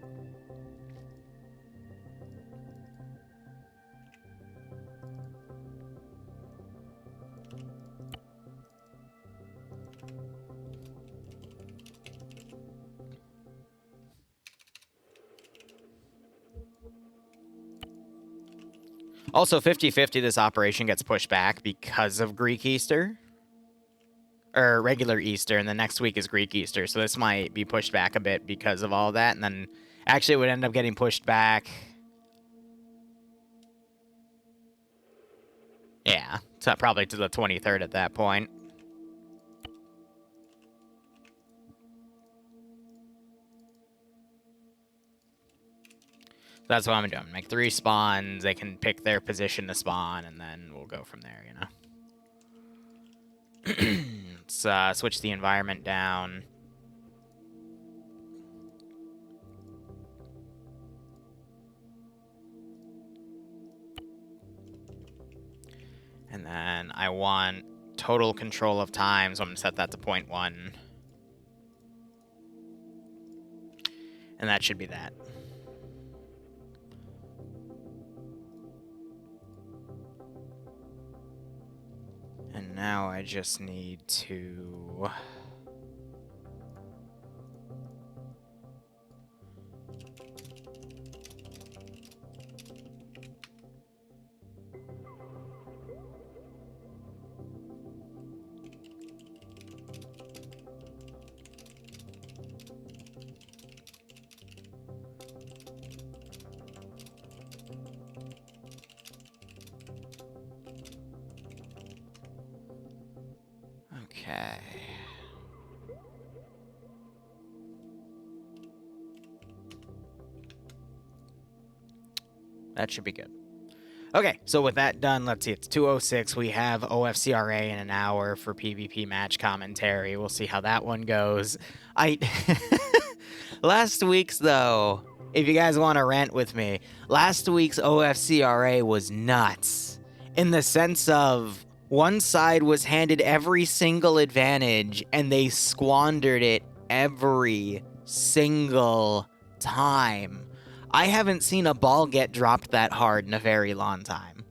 Also, 50-50, this operation gets pushed back because of Greek Easter. Or regular Easter, and the next week is Greek Easter. So this might be pushed back a bit because of all that. And then actually it would end up getting pushed back. Yeah, so probably to the 23rd at that point. That's what I'm doing. Make 3 spawns. They can pick their position to spawn, and then we'll go from there, you know? Let's switch the environment down. And then I want total control of time, so I'm going to set that to 0.1. And that should be that. And now I just need to... Okay. That should be good. Okay, so with that done, let's see, it's 2:06. We have OFCRA in an hour for PvP match commentary. We'll see how that one goes. Last week's, though, if you guys want to rant with me, last week's OFCRA was nuts. In the sense of... one side was handed every single advantage, and they squandered it every single time. I haven't seen a ball get dropped that hard in a very long time.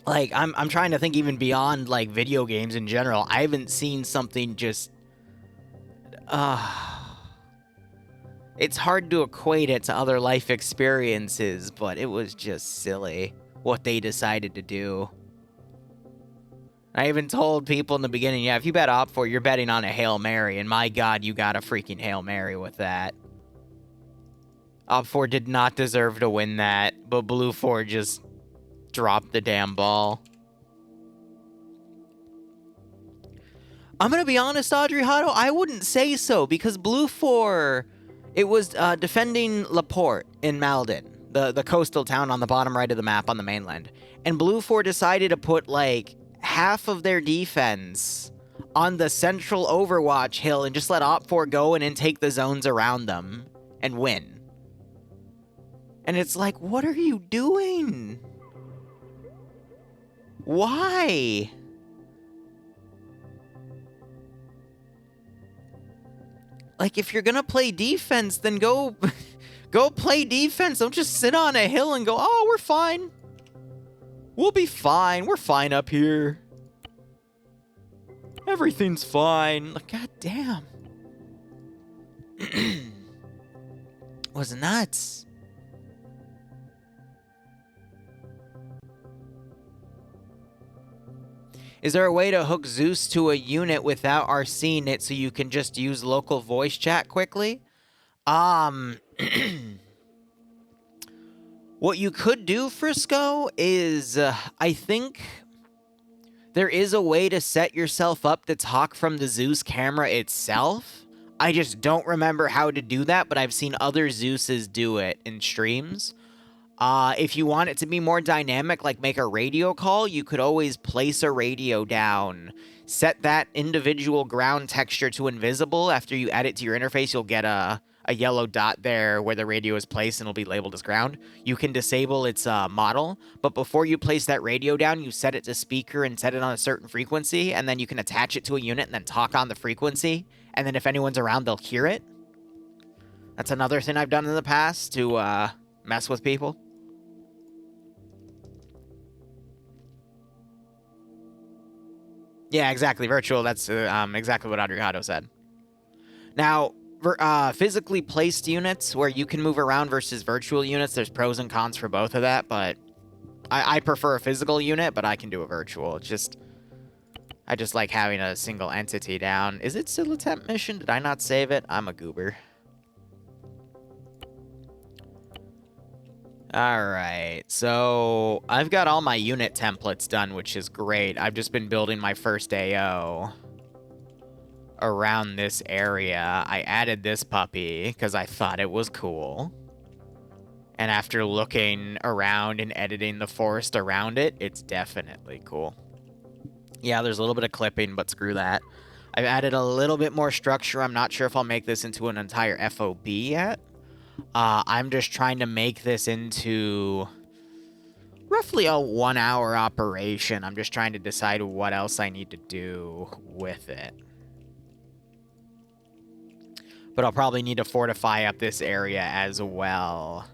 Like, I'm trying to think even beyond, like, video games in general. I haven't seen something just... It's hard to equate it to other life experiences, but it was just silly what they decided to do. I even told people in the beginning, yeah, if you bet Op4, you're betting on a Hail Mary, and my God, you got a freaking Hail Mary with that. Op4 did not deserve to win that, but Blue 4 just dropped the damn ball. I'm gonna be honest, Audrey Hotto, I wouldn't say so, because Blue 4, it was defending Laporte in Malden, the coastal town on the bottom right of the map on the mainland. And Blue 4 decided to put, like, half of their defense on the central Overwatch hill and just let Op4 go in and take the zones around them and win. And it's like, what are you doing? Why? Like, if you're gonna play defense, then go play defense. Don't just sit on a hill and go, oh, we're fine. We'll be fine. We're fine up here. Everything's fine. Like, God damn. was nuts. Is there a way to hook Zeus to a unit without our seeing it so you can just use local voice chat quickly? What you could do, Frisco, is I think there is a way to set yourself up to talk from the Zeus camera itself. I just don't remember how to do that, but I've seen other Zeuses do it in streams. If you want it to be more dynamic, like make a radio call, you could always place a radio down. Set that individual ground texture to invisible. After you add it to your interface, you'll get a yellow dot there where the radio is placed and it'll be labeled as ground. You can disable its model, but before you place that radio down, you set it to speaker and set it on a certain frequency, and then you can attach it to a unit and then talk on the frequency, and then if anyone's around, they'll hear it. That's another thing I've done in the past to mess with people. Yeah, exactly. Virtual, that's exactly what Adriano said. Now, physically placed units where you can move around versus virtual units, there's pros and cons for both of that, but I prefer a physical unit, but I can do a virtual. It's just, I just like having a single entity down. Is it still a temp mission? Did I not save it? I'm a goober. Alright, so I've got all my unit templates done, which is great. I've just been building my first AO around this area. I added this puppy because I thought it was cool. And after looking around and editing the forest around it, it's definitely cool. Yeah, there's a little bit of clipping, but screw that. I've added a little bit more structure. I'm not sure if I'll make this into an entire FOB yet. I'm just trying to make this into roughly a 1 hour operation. I'm just trying to decide what else I need to do with it. But I'll probably need to fortify up this area as well.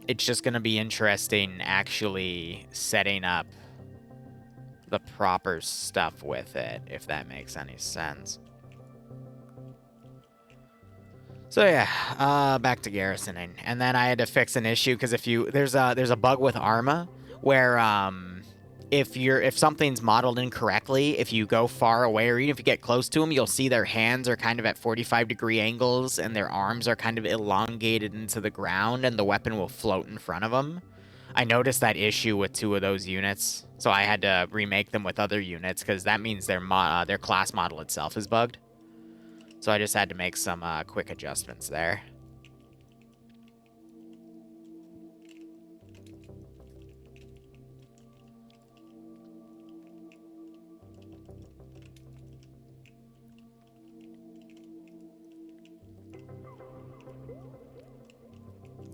It's just going to be interesting actually setting up the proper stuff with it, if that makes any sense. So yeah, back to garrisoning, and then I had to fix an issue because there's a bug with Arma where if something's modeled incorrectly, if you go far away or even if you get close to them, you'll see their hands are kind of at 45-degree angles and their arms are kind of elongated into the ground, and the weapon will float in front of them. I noticed that issue with 2 of those units, so I had to remake them with other units because that means their class model itself is bugged. So I just had to make some quick adjustments there.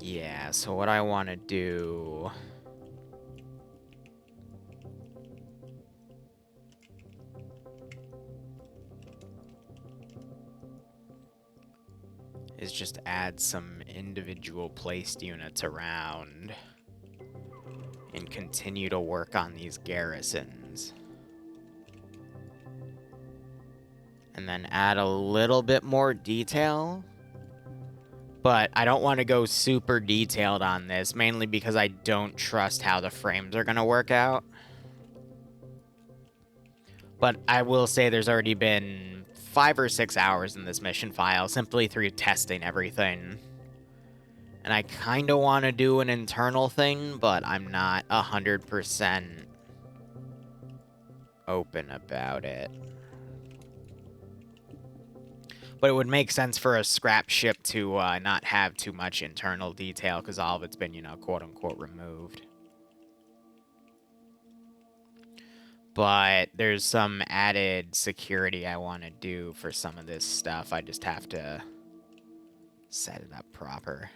Yeah, so what I want to do... is just add some individual placed units around and continue to work on these garrisons. And then add a little bit more detail. But I don't want to go super detailed on this, mainly because I don't trust how the frames are going to work out. But I will say there's already been 5 or 6 hours in this mission file, simply through testing everything. And I kind of want to do an internal thing, but I'm not 100% open about it. But it would make sense for a scrap ship to not have too much internal detail, because all of it's been, you know, quote-unquote removed. But there's some added security I want to do for some of this stuff. I just have to set it up proper.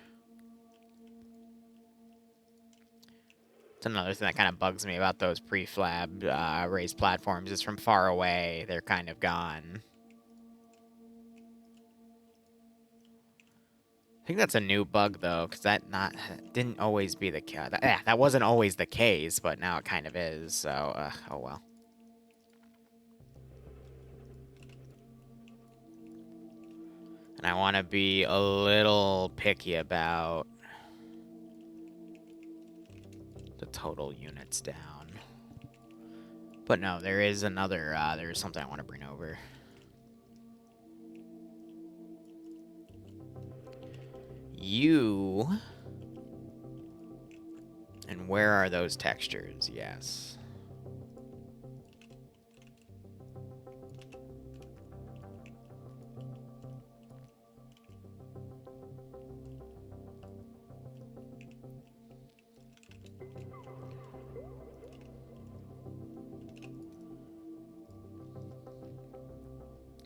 It's another thing that kind of bugs me about those prefab raised platforms is from far away, they're kind of gone. I think that's a new bug, though, because that didn't always be the case. That wasn't always the case, but now it kind of is, so, oh well. And I want to be a little picky about the total units down. But no, there is another, there's something I want to bring over. You... And where are those textures? Yes.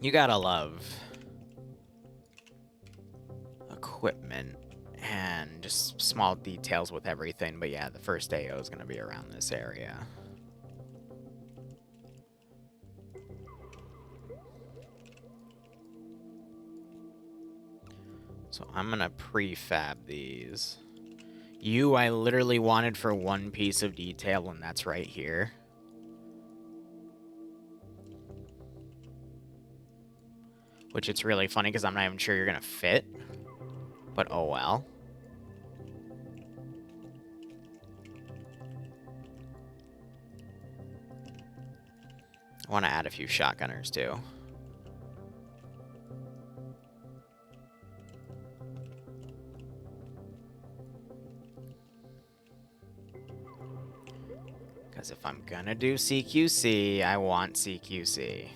You gotta love equipment and just small details with everything. But yeah, the first AO is gonna be around this area. So I'm gonna prefab these. You, I literally wanted for one piece of detail, and that's right here. Which it's really funny because I'm not even sure you're gonna fit. But oh well. I want to add a few shotgunners too. Because if I'm gonna do CQC, I want CQC.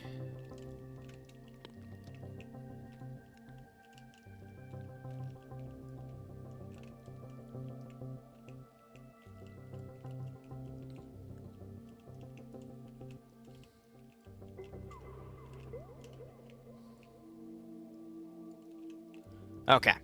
Okay.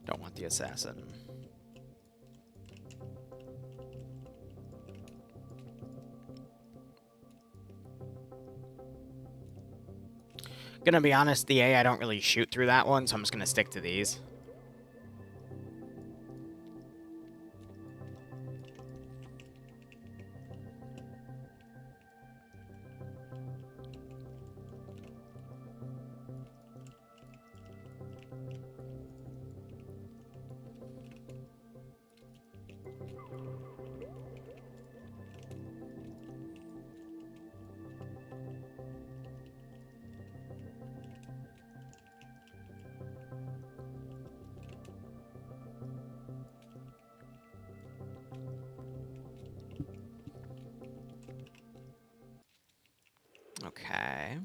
Don't want the assassin. Gonna be honest, the A, I don't really shoot through that one, so I'm just gonna stick to these. Okay.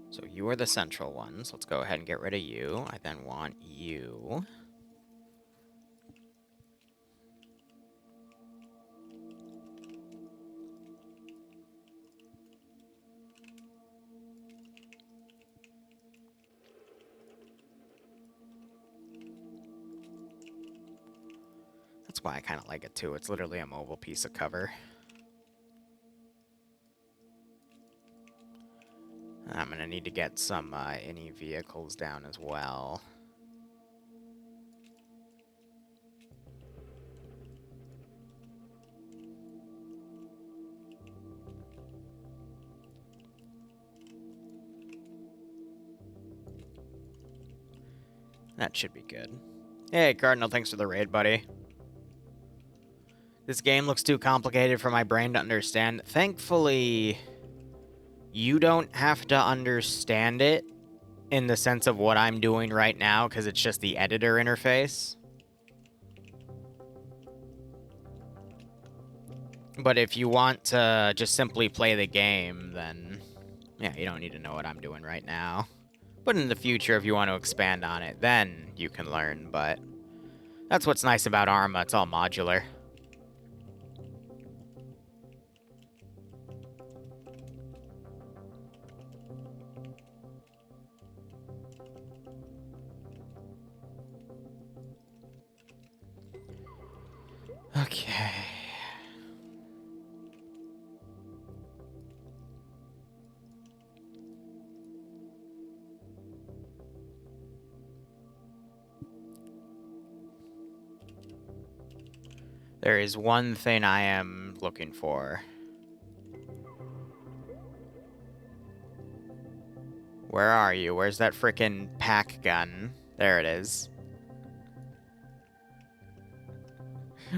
So you are the central ones. Let's go ahead and get rid of you. I then want you. That's why I kind of like it too. It's literally a mobile piece of cover. I'm gonna need to get some any vehicles down as well. That should be good. Hey, Cardinal, thanks for the raid, buddy. This game looks too complicated for my brain to understand. Thankfully, you don't have to understand it in the sense of what I'm doing right now, because it's just the editor interface. But if you want to just simply play the game, then yeah, you don't need to know what I'm doing right now. But in the future, if you want to expand on it, then you can learn. But that's what's nice about Arma. It's all modular. Okay. There is one thing I am looking for. Where are you? Where's that frickin' pack gun? There it is.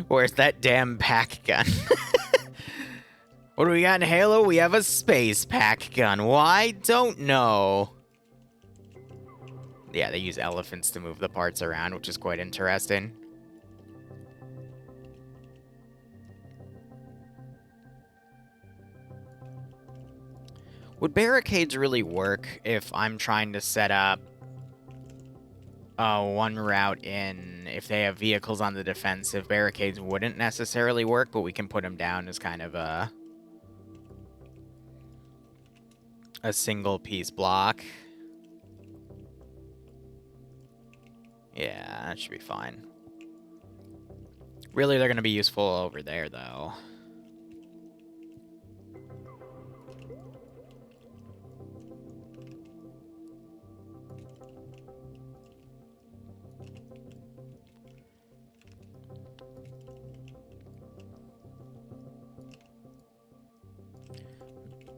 Where's that damn pack gun? What do we got in Halo? We have a space pack gun. Why? Don't know. Yeah, they use elephants to move the parts around, which is quite interesting. Would barricades really work if I'm trying to set up one route in? If they have vehicles on the defensive, barricades wouldn't necessarily work, but we can put them down as kind of a single piece block. Yeah, that should be fine. Really, they're going to be useful over there, though.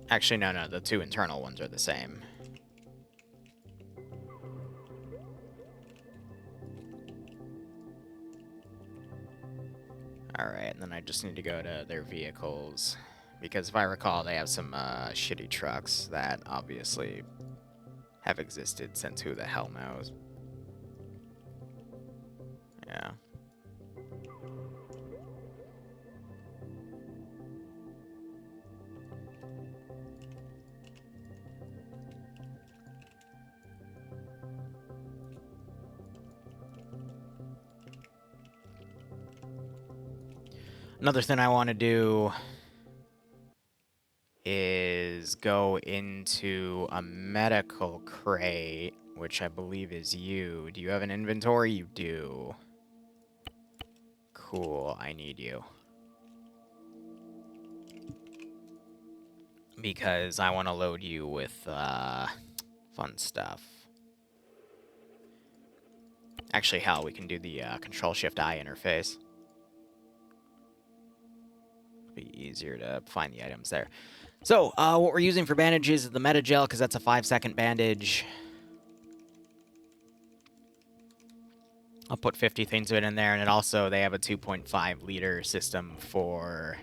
Actually, no, the two internal ones are the same. Alright, and then I just need to go to their vehicles. Because if I recall, they have some shitty trucks that obviously have existed since who the hell knows. Yeah. Another thing I want to do is go into a medical crate, which I believe is you. Do you have an inventory? You do. Cool, I need you. Because I want to load you with fun stuff. Actually, hell, we can do the Control-Shift-I interface. Be easier to find the items there. So, what we're using for bandages is the Metagel, because that's a 5-second bandage. I'll put 50 things of it in there, and it also, they have a 2.5 liter system for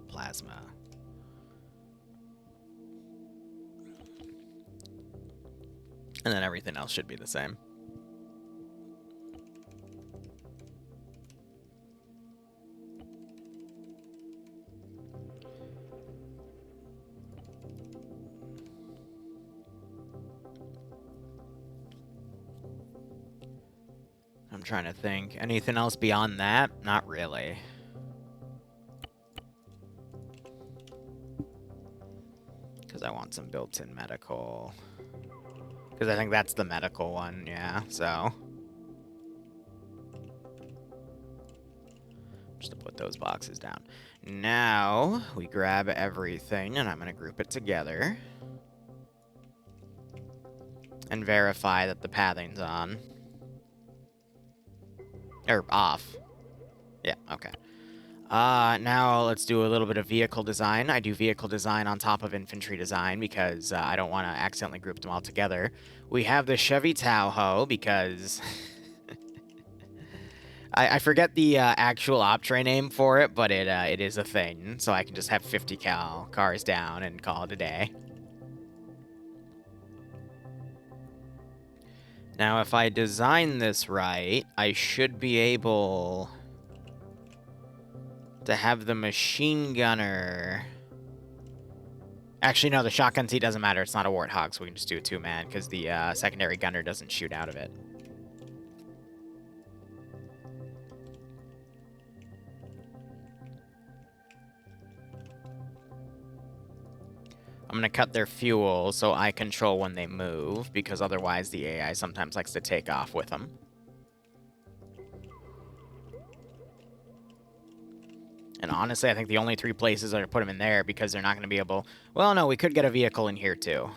plasma. And then everything else should be the same. I'm trying to think. Anything else beyond that? Not really. Because I want some built-in medical. Because I think that's the medical one, yeah, so. Just to put those boxes down. Now, we grab everything, and I'm going to group it together. And verify that the pathing's on. Or off. Yeah, okay. Now let's do a little bit of vehicle design. I do vehicle design on top of infantry design because I don't want to accidentally group them all together. We have the Chevy Tahoe because I forget the actual optray name for it, but it is a thing. So I can just have 50 cal cars down and call it a day. Now, if I design this right, I should be able to have the machine gunner. Actually, no, the shotgun seat doesn't matter. It's not a Warthog, so we can just do a two-man because the secondary gunner doesn't shoot out of it. I'm going to cut their fuel so I control when they move, because otherwise the AI sometimes likes to take off with them. And honestly, I think the only 3 places are to put them in there because they're not going to be able... Well, no, we could get a vehicle in here, too.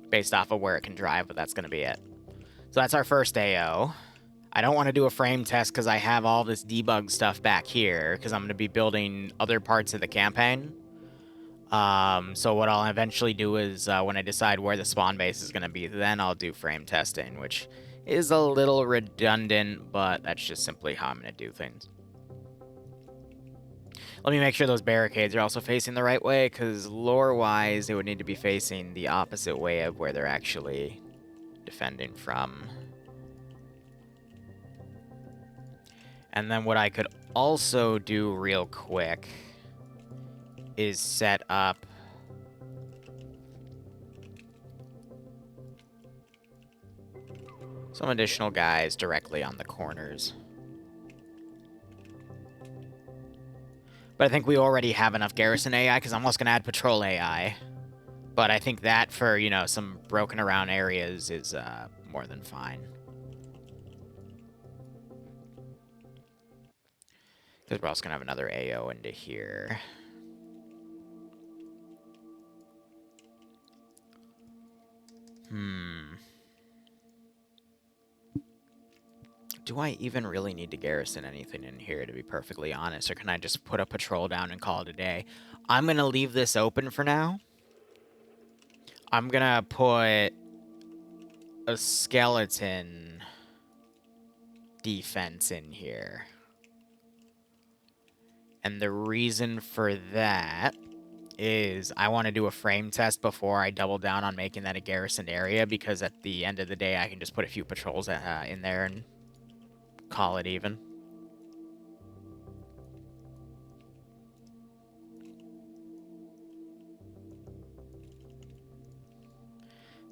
Based off of where it can drive, but that's going to be it. So that's our first AO. I don't want to do a frame test because I have all this debug stuff back here because I'm going to be building other parts of the campaign. So what I'll eventually do is when I decide where the spawn base is going to be, then I'll do frame testing, which is a little redundant, but that's just simply how I'm going to do things. Let me make sure those barricades are also facing the right way, because lore-wise, they would need to be facing the opposite way of where they're actually defending from. And then what I could also do real quick is set up some additional guys directly on the corners. But I think we already have enough garrison AI, because I'm also going to add patrol AI. But I think that for, you know, some broken around areas is more than fine. Because we're also going to have another AO into here. Do I even really need to garrison anything in here, to be perfectly honest? Or can I just put a patrol down and call it a day? I'm going to leave this open for now. I'm going to put a skeleton defense in here. And the reason for that is I want to do a frame test before I double down on making that a garrisoned area, because at the end of the day, I can just put a few patrols in there and call it even.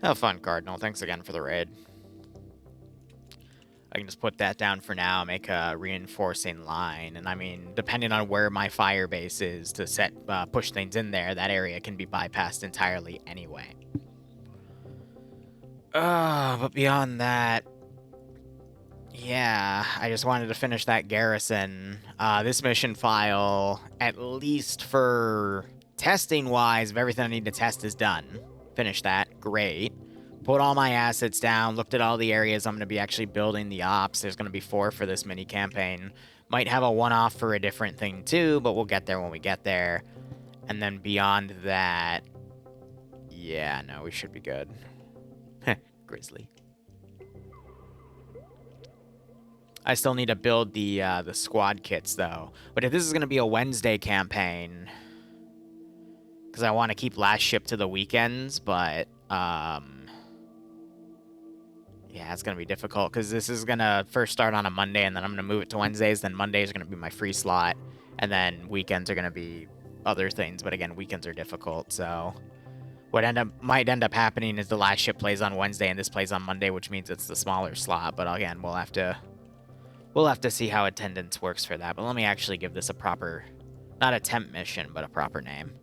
Have fun, Cardinal. Thanks again for the raid. I can just put that down for now, make a reinforcing line. And I mean, depending on where my fire base is to set push things in there, that area can be bypassed entirely anyway. But beyond that, yeah, I just wanted to finish that garrison. This mission file, at least for testing-wise, if everything I need to test is done. Finish that, great. Put all my assets down, looked at all the areas I'm going to be actually building the ops. There's going to be 4 for this mini campaign. Might have a one-off for a different thing too, but we'll get there when we get there. And then beyond that, yeah, no, we should be good. Grizzly. I still need to build the squad kits, though. But if this is going to be a Wednesday campaign, because I want to keep last ship to the weekends, but, yeah, it's going to be difficult, because this is going to first start on a Monday, and then I'm going to move it to Wednesdays, then Mondays are going to be my free slot, and then weekends are going to be other things, but again, weekends are difficult, so what might end up happening is the last ship plays on Wednesday, and this plays on Monday, which means it's the smaller slot, but again, we'll have to see how attendance works for that. But let me actually give this a proper, not a temp mission, but a proper name.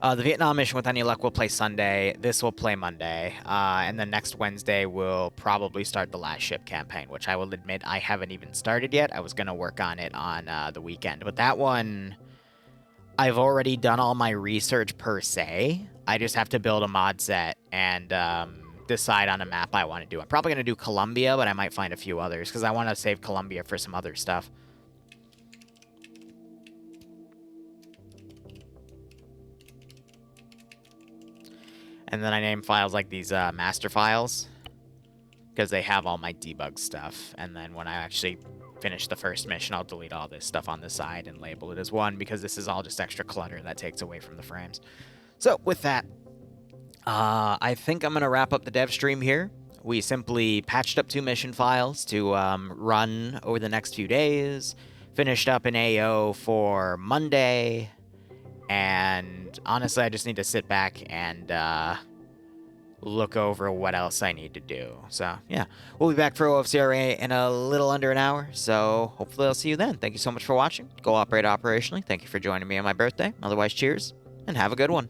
The Vietnam mission, with any luck, will play Sunday. This will play Monday. And then next Wednesday, we'll probably start the last ship campaign, which I will admit I haven't even started yet. I was going to work on it on the weekend. But that one, I've already done all my research per se. I just have to build a mod set and decide on a map I want to do. I'm probably going to do Colombia, but I might find a few others, because I want to save Colombia for some other stuff. And then I name files like these master files, because they have all my debug stuff. And then when I actually finish the first mission, I'll delete all this stuff on the side and label it as one, because this is all just extra clutter that takes away from the frames. So with that, I think I'm going to wrap up the dev stream here. We simply patched up 2 mission files to run over the next few days, finished up an AO for Monday, and honestly, I just need to sit back and look over what else I need to do. So, yeah, we'll be back for OFCRA in a little under an hour, so hopefully I'll see you then. Thank you so much for watching. Go operate operationally. Thank you for joining me on my birthday. Otherwise, cheers, and have a good one.